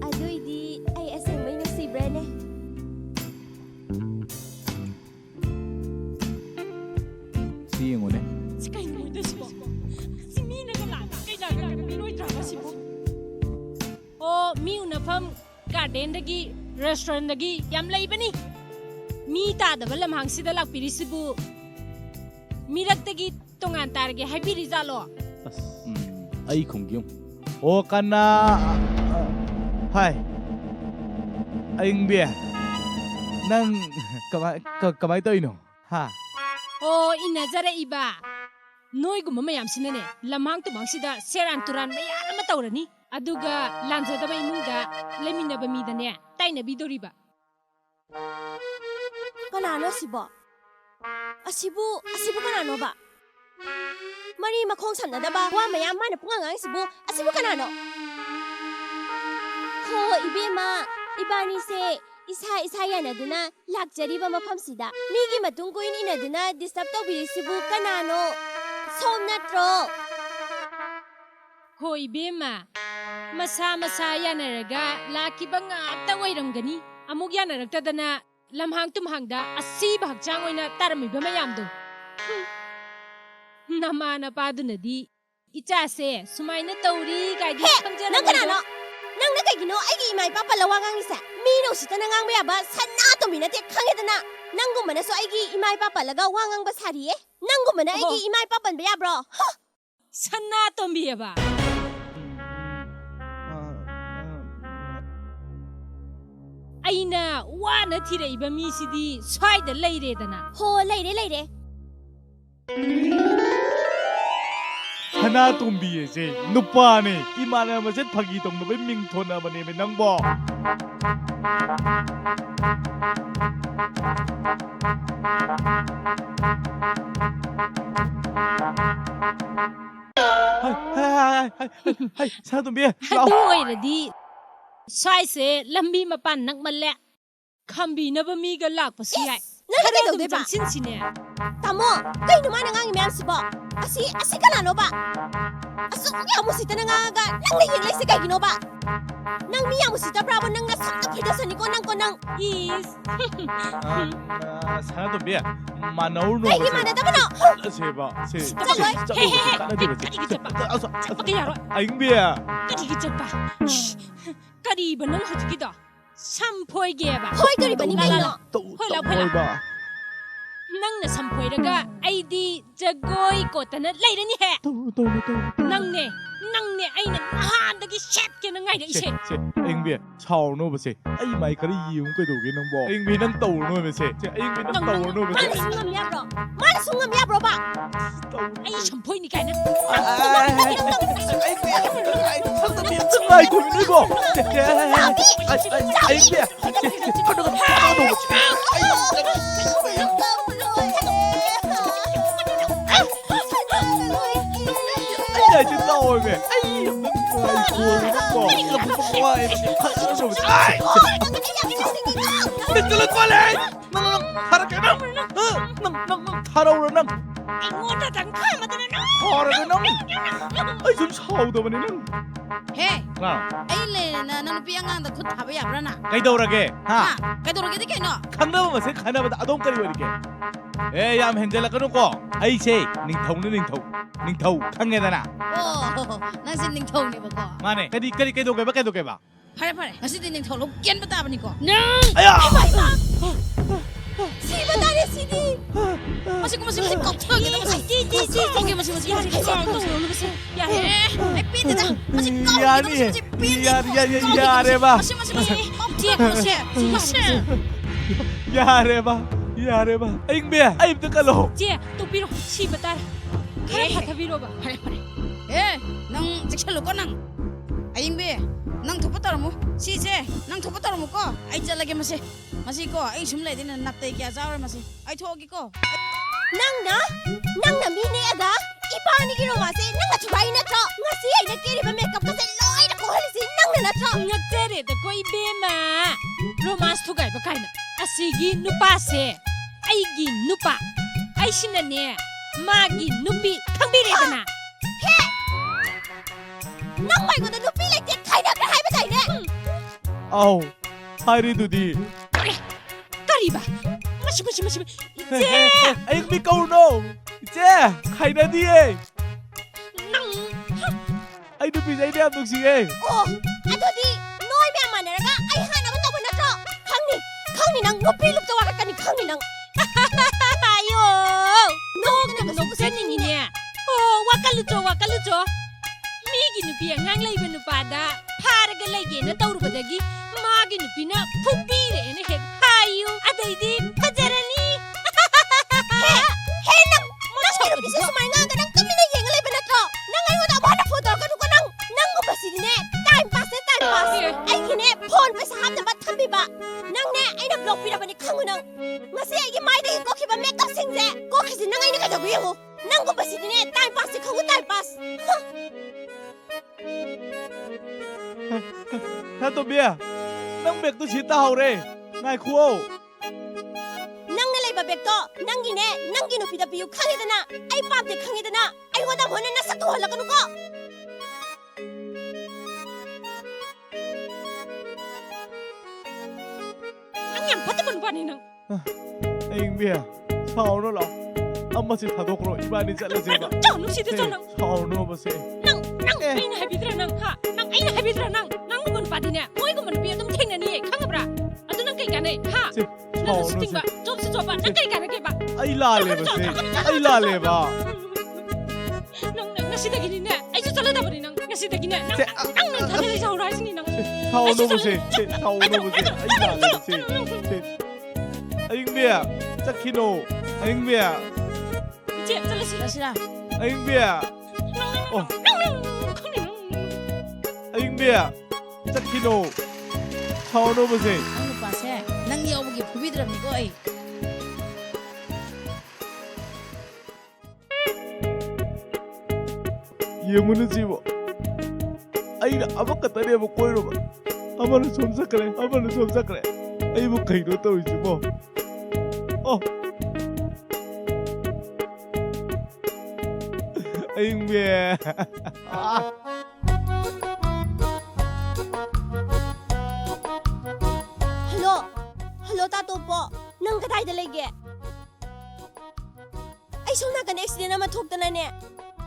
adoidi ay asengba nusibrene. si yengone Si kainuda sibo si Mina ka lana kailangan ka Pinoy drama sibo Oh, mi unafam garden dagi restaurant dagi yam laibani mi tadaba lamhang sida lakpirisibu mirakdagi tongan targe haibirizalo as ay khongyong o kana hai aying bia nang kamay toino ha Oh, inazara iba Noi guma mayam sinane lamhang tumang sida seran turan mayam ama tawrani aduga lanjadaba imungda leminaba midane taina bidoriba Kanano sibo? Asibu kanano ba? Mari makong sanadaba wa mayam mana pungangang sibu asibu kanano? Ho ibema ibani se isa yana duna lakjariba mafamsida migi matungkuin ina duna disturb tawbirisibu kanano somnatro Hoi bema masa yanaraga lakiba ngakta wairamgani amug yanaraktadana lamhang tumhangda asiba hakchang oina taramiba mayamdo namana padunadi ichase sumaina tawri gaidi He, nang kanano? Nang nakagino ay imay papalawangang isa. Mino sita nangang mayaba Sanathoibi na te kangedana. ꯅꯪꯒꯨꯝꯕꯅꯁꯨ ꯑꯩꯒꯤ ꯏꯃꯥ ꯏꯄꯥ ꯄꯜꯂꯒ ꯋꯥ ꯉꯥꯡꯕ ꯁꯥꯔꯤꯌꯦ ꯅꯪꯒꯨꯝꯕꯅ ꯑꯩꯒꯤ ꯏꯃꯥ ꯏꯄꯥ ꯄꯟꯕ ꯌꯥꯕ꯭ꯔꯣ ꯁꯅꯥꯇꯣꯝꯕꯤꯑꯕ ꯑꯩꯅ ꯋꯥꯅ ꯊꯤꯔꯛꯏꯕ ꯃꯤꯁꯤꯗꯤ ꯁ꯭ꯋꯥꯏꯗ ꯂꯩꯔꯦꯗꯅ ꯍꯣ ꯂꯩꯔꯦ ꯁꯅꯥꯇꯣꯝꯕꯤꯁꯦ ꯅꯨꯄꯥꯅꯦ ꯏꯃꯥꯟꯅꯕꯁꯦ ꯐꯥꯒꯤ ꯇꯧꯅꯕꯩ ꯃꯤꯡ ꯊꯣꯟꯅꯕꯅꯦꯃꯦ ꯅꯪꯕꯣ ꯁꯅꯥꯇꯣꯝꯕꯤ ꯑꯗꯨ ꯑꯣꯏꯔꯗꯤ ꯁ꯭ꯋꯥꯏꯁꯦ ꯂꯝꯕꯤ ꯃꯄꯥꯟ ꯅꯛꯃꯜꯂꯦ ꯈꯝꯕꯤꯅꯕ ꯃꯤꯒ ꯂꯥꯛꯄꯁꯨ ꯌꯥꯏ ꯅꯪ ꯈꯔ ꯑꯗꯨꯝ ꯀꯩꯗꯧꯗꯣꯏꯕ ꯆꯪꯁꯤꯟꯁꯤꯅꯦ ꯇꯥꯃꯣ ꯀꯩꯅꯣ ꯃꯥꯅ ꯉꯥꯡꯉꯤ ꯃꯌꯥꯝꯁꯤꯕꯣ ꯑꯁꯤ ꯀꯅꯥꯅꯣꯕ ꯑꯁꯨꯛ ꯌꯥꯝ ꯎꯁꯤꯠꯇꯅ ꯉꯥꯡꯉꯒ ꯅꯪꯅ ꯌꯦꯡꯂꯩꯁꯦ ꯀꯩꯒꯤꯅꯣꯕ ꯅꯪ ꯃꯤ ꯌꯥꯝ ꯎꯁꯤꯠꯇꯕ꯭ꯔꯥꯕ ꯅꯪꯅ ꯁꯛꯇ ꯐꯩꯗꯁꯅꯤꯀꯣ ꯅꯪ ꯁꯅꯥꯇꯣꯝꯕꯤ ꯃꯥꯟꯅꯧꯔꯨꯅꯣ ꯀꯩꯒꯤ ꯃꯥꯟꯅꯗꯕꯅꯣ ꯁꯦꯕ ꯁꯦ ꯆꯠꯂꯣꯏ ꯀꯔꯤꯒꯤ ꯆꯠꯄ ꯌꯥꯔꯣꯏ ꯑꯌꯤꯡꯕꯤ ꯀꯔꯤꯒꯤ ꯆꯠꯄ ꯀꯔꯤꯕ ꯅꯪ ꯍꯧꯖꯤꯛꯀꯤꯗꯣ ꯁꯝꯐꯣꯏꯒꯦꯕ ꯐꯣꯏꯗꯣꯔꯤꯕꯅꯤ ꯀꯩꯅꯣ ꯍꯣꯏ ꯂꯥꯎ ꯅꯪꯅ ꯁꯝꯐꯣꯏꯔꯒ ꯑꯩꯗꯤ ꯖꯒꯣꯏ ꯀꯣꯠꯇꯅ ꯂꯩꯔꯅꯤꯍꯦ ꯅꯪꯅꯦ ꯑꯩꯅ ꯅꯍꯥꯟꯗꯒꯤ ꯁꯦꯠꯀꯦꯅ ꯉꯥꯏꯔꯛꯏꯁꯦ ꯑꯌꯤꯡꯕꯤ ꯁꯥꯎꯔꯅꯣꯕꯁꯦ ꯑꯩ ꯃꯥꯏ ꯈꯔ ꯌꯦꯡꯉꯨ ꯀꯩꯗꯧꯒꯦ ꯅꯪꯕꯣ ꯑꯌꯤꯡꯕꯤ ꯅꯪ ꯇꯧꯔꯅꯣꯕꯁꯦ ꯑꯌꯤꯡꯕꯤ ꯅꯪ ꯇꯧꯔꯅꯣꯕꯁꯦ ꯃꯥꯅꯁꯨ ꯉꯝ ꯌꯥꯕ꯭ꯔꯣꯕ ꯑꯩ ꯁꯝꯐꯣꯏꯅꯤ ꯀꯥꯏꯅ ꯑꯩꯉꯣꯟꯗꯇꯪ ꯈꯥꯝꯃꯗꯅ ꯑꯩ ꯁꯨꯝ ꯁꯥꯎꯗꯕꯅꯤ ꯅꯪ ꯍꯦ ꯑꯩ ꯂꯩꯔꯦꯅ ꯅꯪ ꯅꯨꯄꯤ ꯑꯉꯥꯡꯗ ꯈꯨꯠ ꯊꯥꯕ ꯌꯥꯕ꯭ꯔꯥꯅ ꯀꯩꯗꯧꯔꯒꯦ ꯀꯩꯗꯧꯔꯒꯦꯗꯤ ꯀꯩꯅꯣ ꯈꯪꯅꯕ ꯃꯁꯦꯟ ꯈꯟꯅꯕꯗ ꯑꯗꯣꯝ ꯀꯔꯤ ꯑꯣꯏꯔꯤꯒꯦ ꯌꯥꯝ ꯍꯦꯟꯖꯜꯂꯛꯀꯅꯨꯀꯣ ꯑꯩꯁꯦ ꯅꯤꯡꯊꯧ ꯈꯪꯉꯦꯗꯅ ꯑꯣ ꯅꯪꯁꯦ ꯅꯤꯡꯊꯧꯅꯦꯕꯀꯣ ꯃꯥꯅꯦ ꯀꯩꯗꯧꯒꯦꯕ ꯐꯔꯦ ꯉꯁꯤꯗꯤ ꯅꯤꯡꯊꯧ ꯂꯧ ꯀꯦꯟꯕ ꯇꯥꯕꯅꯤꯀꯣ ꯁꯤꯕ ꯇꯥꯔꯦ ꯁꯤꯗꯤ ꯃꯁꯤ ꯀꯥꯎꯊꯒꯦꯗ ꯃꯁꯤ ꯑꯩ ꯄꯤꯗꯦꯗ ꯃꯁꯤ ꯌꯥꯔꯦꯕ ꯑꯌꯤꯡꯕꯤ ꯑꯩ ꯑꯝꯇ ꯀꯜꯂꯣ ꯆꯦ ꯇꯣꯛꯄꯤꯔꯣ ꯁꯤꯕ ꯇꯥꯔꯦ ꯈꯔ ꯐꯊꯕꯤꯔꯣꯕ ꯐꯔꯦ ꯅꯪ ꯆꯦꯛꯁꯜꯂꯨꯀꯣ ꯅꯪ ꯑꯌꯤꯡꯕꯤ ꯅꯪ ꯊꯣꯛꯄ ꯇꯧꯔꯝꯃꯨ ꯁꯤꯁꯦ ꯅꯪ ꯊꯣꯛꯄ ꯇꯧꯔꯝꯃꯨꯀꯣ ꯑꯩ ꯆꯠꯂꯒꯦ ꯃꯁꯤꯀꯣ ꯑꯩ ꯁꯨꯝ ꯂꯩꯗꯅ ꯅꯥꯇꯩ ꯀꯌꯥ ꯆꯥꯔꯣꯏ ꯃꯁꯤ ꯑꯩ ꯊꯣꯛꯑꯒꯦꯀꯣ ꯅꯪꯅ ꯃꯤꯅꯦ ꯑꯗ ꯏꯕꯥꯅꯤꯒꯤ ꯔꯣꯃꯥꯟꯁꯦ ꯅꯪꯅ ꯊꯨꯒꯥꯏ ꯅꯠꯇ꯭ꯔꯣ ꯉꯁꯤ ꯑꯩꯅ ꯀꯦꯔꯤꯕ ꯃꯦꯀꯞꯀꯁꯦ ꯂꯣꯏꯅ ꯀꯣꯛꯍꯜꯂꯤꯁꯤ ꯅꯪꯅ ꯅꯠꯇ꯭ꯔꯣ ꯉꯛꯆꯔꯦꯗꯀꯣ ꯏꯕꯦꯝꯃ ꯔꯣꯃꯥꯟꯁ ꯊꯨꯒꯥꯏꯕ ꯀꯥꯏꯅ ꯑꯁꯤꯒꯤ ꯅꯨꯄꯥꯁꯦ ꯑꯩꯒꯤ ꯅꯨꯄꯥ ꯑꯩꯁꯤꯅꯅꯦ ꯃꯥꯒꯤ ꯅꯨꯄꯤ ꯈꯪꯕꯤꯔꯦꯗꯅ ꯅꯪ ꯑꯩꯉꯣꯟꯗ ꯅꯨꯄꯤ ꯂꯩꯇꯦ ꯈꯥꯏꯅꯈ꯭ꯔꯦ ꯍꯥꯏꯕꯗꯥꯏꯅꯦ ꯑꯧ ꯍꯥꯏꯔꯤꯗꯨꯗꯤ ꯀꯔꯤꯕ ꯃꯁꯤ ꯏꯆꯦ ꯑꯌꯤꯡꯕꯤ ꯀꯧꯔꯨꯅꯣ ꯏꯆꯦ ꯈꯥꯏꯅꯗꯤꯌꯦ ꯑꯩ ꯅꯨꯄꯤꯁꯦ ꯑꯩꯅ ꯌꯥꯝ ꯅꯨꯡꯁꯤꯌꯦ ꯑꯗꯨꯗꯤ ꯅꯣꯏ ꯃꯌꯥꯝ ꯃꯥꯟꯅꯔꯒ ꯑꯩ ꯍꯥꯟꯅꯕ ꯇꯧꯕ ꯅꯠꯇ꯭ꯔꯣ ꯈꯪꯅꯤ ꯅꯪ ꯅꯨꯄꯤ ꯂꯨꯞꯇ ꯋꯥꯔꯛꯀꯅꯤ ꯈꯪꯅꯤ ꯅꯪ ꯑꯌꯣ ꯅꯣꯛꯆꯅꯤꯡꯉꯤꯅꯦ ꯋꯥꯀꯜꯂꯨꯆꯣ ꯃꯤꯒꯤ ꯅꯨꯄꯤ ꯑꯉꯥꯡ ꯂꯩꯕ ꯅꯨꯄꯥꯗ ꯐꯥꯔꯒ ꯂꯩꯒꯦꯅ ꯇꯧꯔꯨꯕꯗꯒꯤ ꯃꯥꯒꯤ ꯅꯨꯄꯤꯅ ꯐꯨꯕꯤꯔꯦꯅ ꯍꯦꯛ ꯍꯥꯏꯌꯨ ꯑꯗꯩꯗꯤ ꯐꯖꯔꯅꯤ ꯅꯪ ꯅꯨꯄꯤꯁꯦ ꯁꯨꯃꯥꯏꯅ ꯉꯥꯡꯒ ꯅꯪ ꯇꯨꯃꯤꯟꯅ ꯌꯦꯡꯉ ꯂꯩꯕ ꯅꯠꯇ꯭ꯔꯣ ꯅꯪ ꯑꯩꯉꯣꯟꯗ ꯑꯃꯨꯛ ꯐꯣꯟ ꯇꯧꯔꯛꯀꯅꯨꯀꯣ ꯅꯪꯒꯨꯝꯕꯁꯤꯗꯤꯅꯦ ꯇꯥꯏꯝ ꯄꯥꯁ ꯑꯩꯒꯤꯅꯦ ꯐꯣꯟ ꯄꯩꯁꯥ ꯍꯥꯞꯅꯕ ꯊꯝꯕꯤꯕ ꯅꯪꯅꯦ ꯑꯩꯅ ꯕ꯭ꯂꯣꯛ ꯄꯤꯔꯕꯅꯤ ꯈꯪꯉꯨ ꯅꯪ ꯉꯁꯤ ꯑꯩꯒꯤ ꯃꯥꯏꯗꯒꯤ ꯀꯣꯛꯈꯤꯕ ꯃꯦꯀꯞꯁꯤꯡꯁꯦ ꯀꯣꯛꯈꯤꯁꯤ ꯅꯪ ꯑꯩꯅ ꯀꯩꯗꯧꯕ ꯌꯦꯡꯉꯨ ꯅꯪꯒꯨꯝꯕꯁꯤꯗꯤꯅꯦ ꯇꯥꯏꯝ ꯄꯥꯁꯁꯦ ꯈꯪꯉꯨ ꯇꯥꯏꯝ ꯄꯥꯁ ꯁꯅꯥꯇꯣꯝꯕꯤ ꯅꯪ ꯕꯦꯒꯇꯨ ꯁꯤ ꯇꯥꯍꯧꯔꯦ ꯉꯥꯏꯈꯨꯑꯣ ꯅꯪꯅ ꯂꯩꯕ ꯕꯦꯒꯇꯣ ꯅꯪꯒꯤ ꯅꯨꯄꯤꯗ ꯄꯤꯌꯨ ꯈꯪꯉꯦꯗꯅ ꯑꯩ ꯄꯥꯝꯗꯦ ꯈꯪꯉꯦꯗꯅ ꯑꯩꯉꯣꯟꯗ ꯑꯃꯨꯛ ꯍꯟꯅ ꯅꯁꯛ ꯇꯨꯍꯜꯂꯛꯀꯅꯨꯀꯣ ꯅꯪ ꯌꯥꯝ ꯐꯠꯇꯕ ꯅꯨꯄꯥꯅꯤ ꯅꯪ ꯑꯌꯤꯡꯕꯤ ꯁꯥꯎꯔꯅꯣ ꯂꯥꯛꯑꯣ ꯑꯃꯁꯤ ꯊꯥꯗꯣꯛꯈ꯭ꯔꯣ ꯏꯕꯥꯅꯤ ꯆꯠꯂꯁꯦꯕ ꯅꯨꯡꯁꯤꯗꯦ ꯅꯪ ꯁꯥꯎꯔꯅꯣꯕꯁꯦ ꯅꯪ ꯑꯩꯅ ꯍꯥꯏꯕꯤꯗ꯭ꯔꯥ ꯅꯪ ꯑꯩꯅ ꯍꯥꯏꯕꯤꯗ꯭ꯔꯥ ꯅꯪꯒꯨꯝꯕ ꯅꯨꯄꯥꯗꯤꯅꯦ ꯃꯣꯏꯒꯨꯝꯕ ꯅꯨꯄꯤ ꯑꯗꯨꯝ ꯊꯦꯡꯅꯅꯤꯌꯦ ꯈꯪꯉꯕ꯭ꯔꯥ ꯑꯗꯨ ꯅꯪ ꯀꯩ ꯀꯥꯟꯅꯩ ꯅꯪꯅ ꯁꯨꯇꯤꯡꯕ ꯖꯣꯕꯁꯨ ꯖꯣꯕ ꯅꯪ ꯀꯩ ꯀꯥꯟꯅꯒꯦꯕ ꯑꯩ ꯂꯥꯜꯂꯦꯕ ꯁꯦ ꯑꯩ ꯂꯥꯜꯂꯦꯕ ꯅꯪ ꯉꯁꯤꯗꯒꯤꯅꯤꯅꯦ ꯑꯩꯁꯨ ꯆꯠꯂꯗꯕꯅꯤ ꯅꯪ ꯉꯁꯤꯗꯒꯤꯅꯦ ꯅꯪ ꯊꯥꯗ ꯂꯩꯖꯍꯧꯔꯣ ꯍꯥꯏꯁꯤꯅꯤ ꯅꯪ ꯁꯥꯎꯅꯣꯕ ꯁꯦ ꯁꯥꯎꯅꯣꯕ ꯁꯦ ꯑꯩ ꯂꯥꯜꯂꯦꯕ ꯁꯦ ꯑꯌꯤꯡꯕꯤ ꯆꯠꯈꯤꯅꯣ ꯑꯌꯤꯡꯕꯤ 이제 잘라시라. ꯑꯌꯤꯡꯕꯤ ꯑꯣ ꯑꯌꯤꯡꯕꯤ ꯆꯠꯈꯤꯅꯣ ꯁꯥꯎꯅꯣꯕ ꯁꯦ ꯅꯪ ꯅꯨꯄꯥꯁꯦ ꯅꯪ ꯌꯥꯎꯕꯒꯤ ꯐꯨꯕꯤꯗ꯭ꯔꯕꯅꯤꯀꯣ ꯑꯩ ꯌꯦꯡꯉꯨꯅ ꯁꯤꯕꯣ ꯑꯩꯅ ꯑꯃꯈꯛꯇꯅꯦꯕ ꯀꯣꯏꯔꯨꯕ ꯑꯃꯅ ꯁꯣꯝ ꯆꯠꯈ꯭ꯔꯦ ꯑꯃꯅ ꯁꯣꯝ ꯆꯠꯈ꯭ꯔꯦ ꯑꯩꯕꯨ ꯀꯩꯅꯣ ꯇꯧꯔꯤꯁꯤꯕꯣ ꯑꯣ ꯑꯌꯤꯡꯕꯤ Hello Tatopo nang kadayda lege ai somna kan accident ama thoktana ne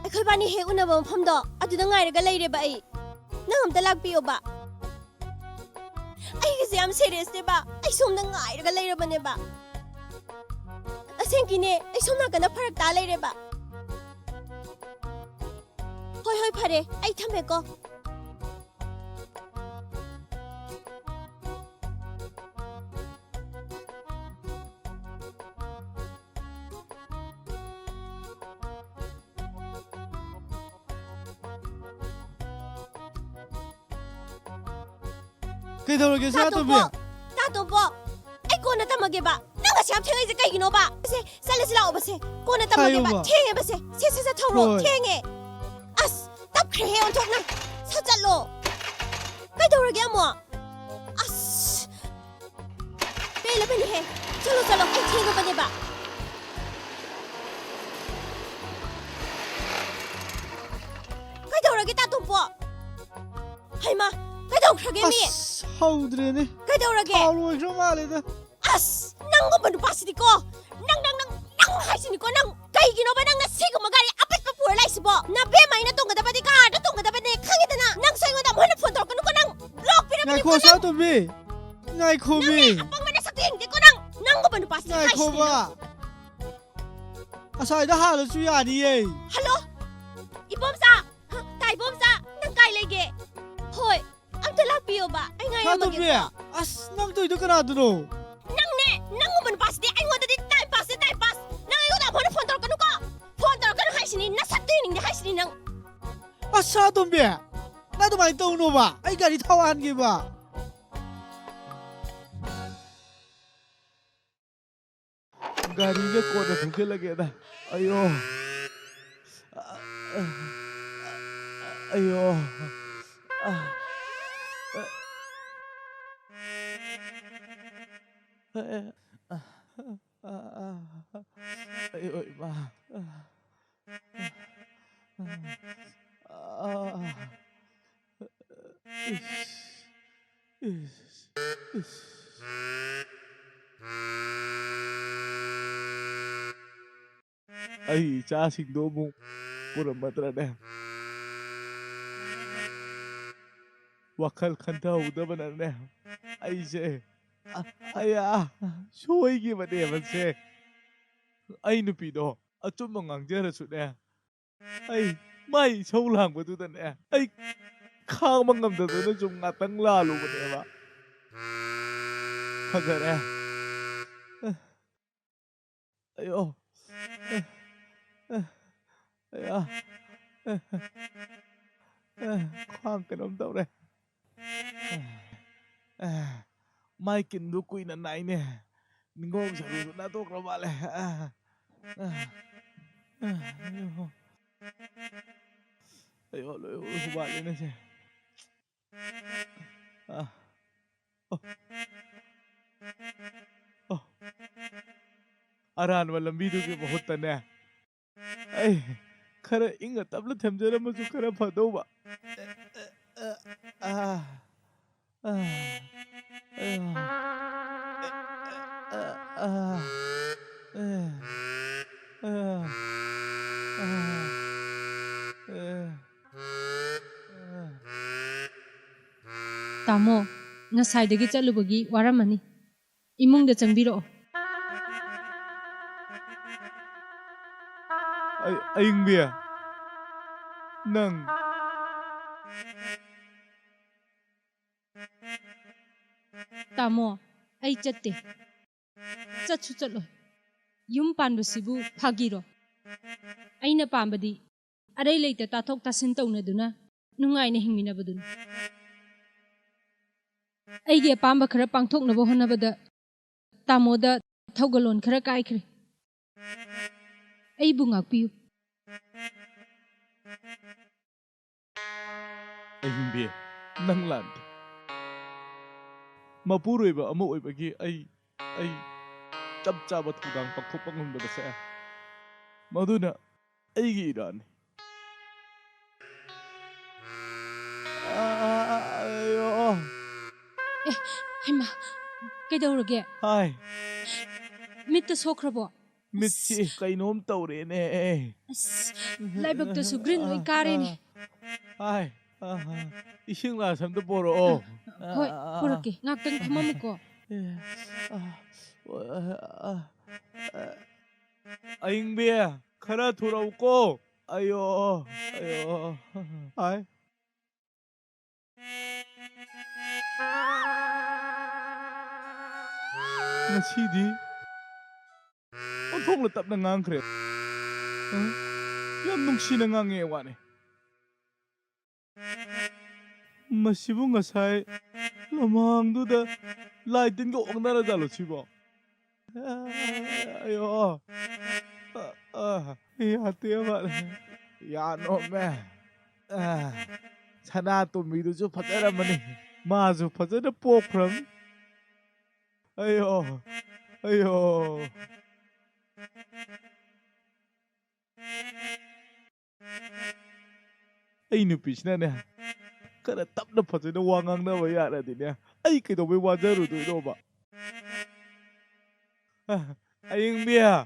akhoi bani he unaba mafamdo aduda ngairaga leireba ai nang amta lakpiyo ba ai gise am serious ne ba ai somna ngairaga leireba ne ba asengki ne ai somna kana pharak ta leireba hoi phare ai thambe ko Kay daw lagi sa ato ba? Tato po. Ay ko na tamage ba? Nanga siyam thengay sa kay gino ba? Kasi sala sila o ba se? Ko na tamage ba? Thenge ba se? Se thawro thenge. As tap khre on thok na. Sa chalo. Kay daw lagi mo? As. Pela ba ni he? Chalo ay thenge ba ni ba? Kay daw lagi tato po. Hay ma. Kay daw khage mi. Haudre ne. Kay daw lagi. Paulo ikro male da. As nang go bandu pasidi ko. Nang haisini ko nang kay gino ba nang nasigo magari apat pa pura laisibo. Na be mai na tungga dapat ka da tungga dapat ne khangita na. Nang sayo da mo na phone tor ko nang lock pina Ngai ko sa to be. Ngai ko be. Apang mana sa ting ko nang go bandu pasidi Ngai ko ba. Asai da hala su ya di ye. Hello. Ibom sa. Tai bom sa nang kai lege. Hoy. Ang talakpiyo ba? Ay ngayon magiging ko. As nang to ito ka na doon. Nang uman pas di ay ngoda di time pass. Nang ayo da mo na phone tor ko. Phone tor ko haisini na sa tining di haisini nang. Asa to be. Na to mai to no ba? Ay gari thawan ge ba. Gari ne ko na thukhe lage da ayo ayo ayo ma ai cha singdo mu pura matra ne wakal khanta udabana ne ai je aya soigi bade banse ai nupi do achum ngangjara su ne ai mai sâu lang ba du da ne ai khang mangam da na jum ngatang la lu ba ne ba khagare ayo aya khang kanom daw re mai kin du kui na nai ne ningom sa ru na to kro ba le ayo lo ba le ne se aran wa lambi du ke bahut tane ai khara inga tabla thamjara ma su khara phado ba Tamo, ngasai dagi chalubagi waramani. Imung da changbiro. Aying bia nang Tamo, ay chatte. Chatsu chatlo. Yung panbasibu phagiro. Ay na pambadi. Aray later tatok tasin taon na duna. Nungay na hingmina ba dun. Ay gaya pamba kara pangtok na bohon na bada. Tamo da thaugalon kara kai kare. Ay bungak piyo. aying bia nang land. Mapuro iba amo iba gi ay chap chabat kugang pagkupang hunda basa. Maduna ay gi iran. Ayo. Ay ma, kaidawrage. Hi. Mitta sokrabo. Mitsi kainom tawre ne. Laibag da su green loy kare ni. Hi. Ising la samto poro. Hoy, purake. Ngaktang pamamu ko. Aying bia kara thuraw ko. Ayo. Hi. Nasidi. Onthong latap na ngang kret. Yan nungsi na ngang ewan eh. Masibu ngasay lamang duda laitin ko ang naradalo sibo. Ayo. Hati ba? Yano me. Sanathoibi jo phajara mani. Ma jo phajara pokram. Ayo. Ay nupis na ne. Kada tap na phajana wangang na ba yara din ya. Ay kaido may wajaru do ino ba. Aying bia.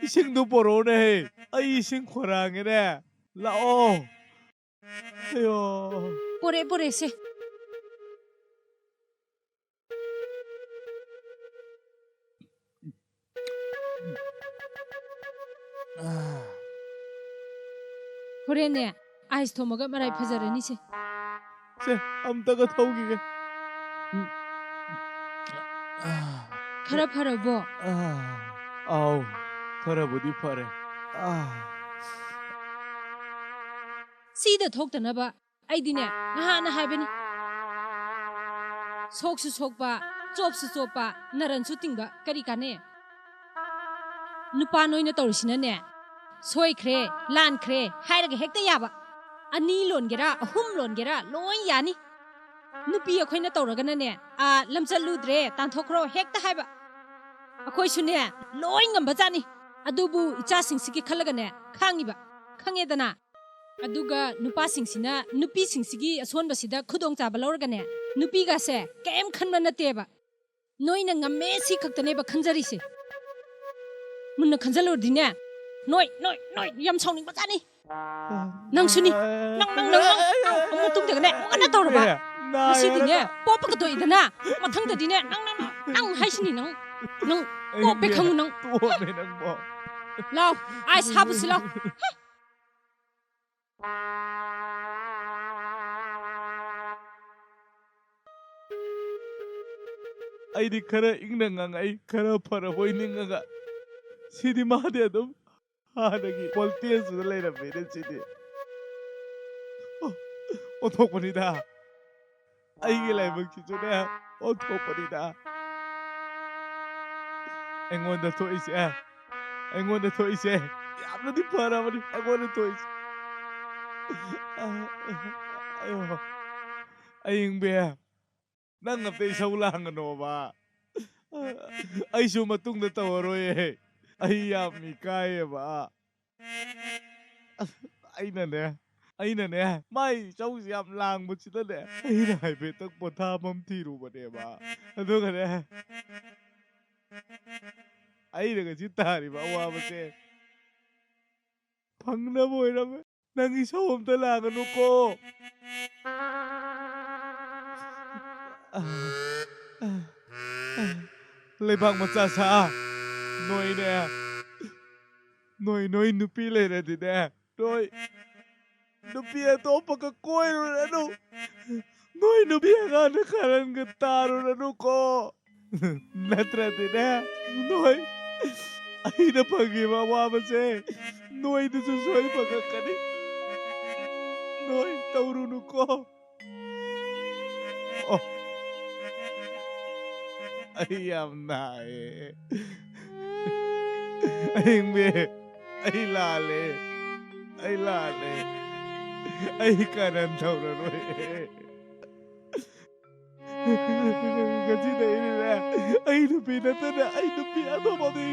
Ising do poro na he. Ay ising khurang ne. Lao. Ayo. Pore se. Horen ne, ice thomaga marai phajarani se. Se amtaga thaugi. Khara bo. Aw, khara budi phare. Sida thokta ba. Ay dine, ngahana haibani. Soksu sokpa, chopsu chopa, naransu tingba, kari kane. Nupa noina tawrisina ne. Soi kre, lan kre, hairaga hekta yaba. Ani lon gera, ahum lon gera, loin yani. Nupi akoina tawragana ne. Lamchaludre, tanthokro hekta haiba. Akoi sune, loin ngamba jani. Adubu icha singsigi khalaga ne, khangiba. Khangedana. Aduga nupa singsina, nupi singsigi asonba sida khudong chaba lawraga ne. Nupi ga se, kem khanba nateba. Noina ngamme si khaktane ba khanjari se. Munna khanjalur dine. Noi, yam sauning bajani. Nang suni, nang. Amutung daga ne, ana tawraba. Masidi ne, popa ka doi dana. Mathang da dine, nang haisini nang. Nang pope khangu nang. Tuwa nang mo. Lao, ice habu si lao. Ay di kara ingnang ay kara para boy ninga. Sidi mahade adum. Hanagi voltage su lena bene sidi. Onthokpanida. Ay gilay magchichuna. Onthokpanida. Engonda to ise. Yamna di para mani. Engonda to ise. Ayo. Aying bia. Nang ngapte saulang ano ba? Ay sumatung na tawaroy eh. Ay yami kaya ba? Ay na ne. May sau siyam lang mo sila ne. Ay na ay betag po tamam tiro ba ne ba? Ano ka ne? Ay na kasi tari ba? Awa ba siya? Pang na mo na nang isawam talangan ko. Lebang matsasa. Noi ne. Noi nupi le na dine. Nupi ato pagkakoy na no. Noi nupi ang nakaran gataro na no ko. Natra dine. Noi. Ay na pagimawa mase. Noi na susoy pagkakani. Noi taurunu ko. Oh. Ay na eh. Ay me. Ay lale. Ay lale. Ay kanan daw na no eh. Kasi na ini na. Ay nupi na ta na. Ay nupi ato pa di.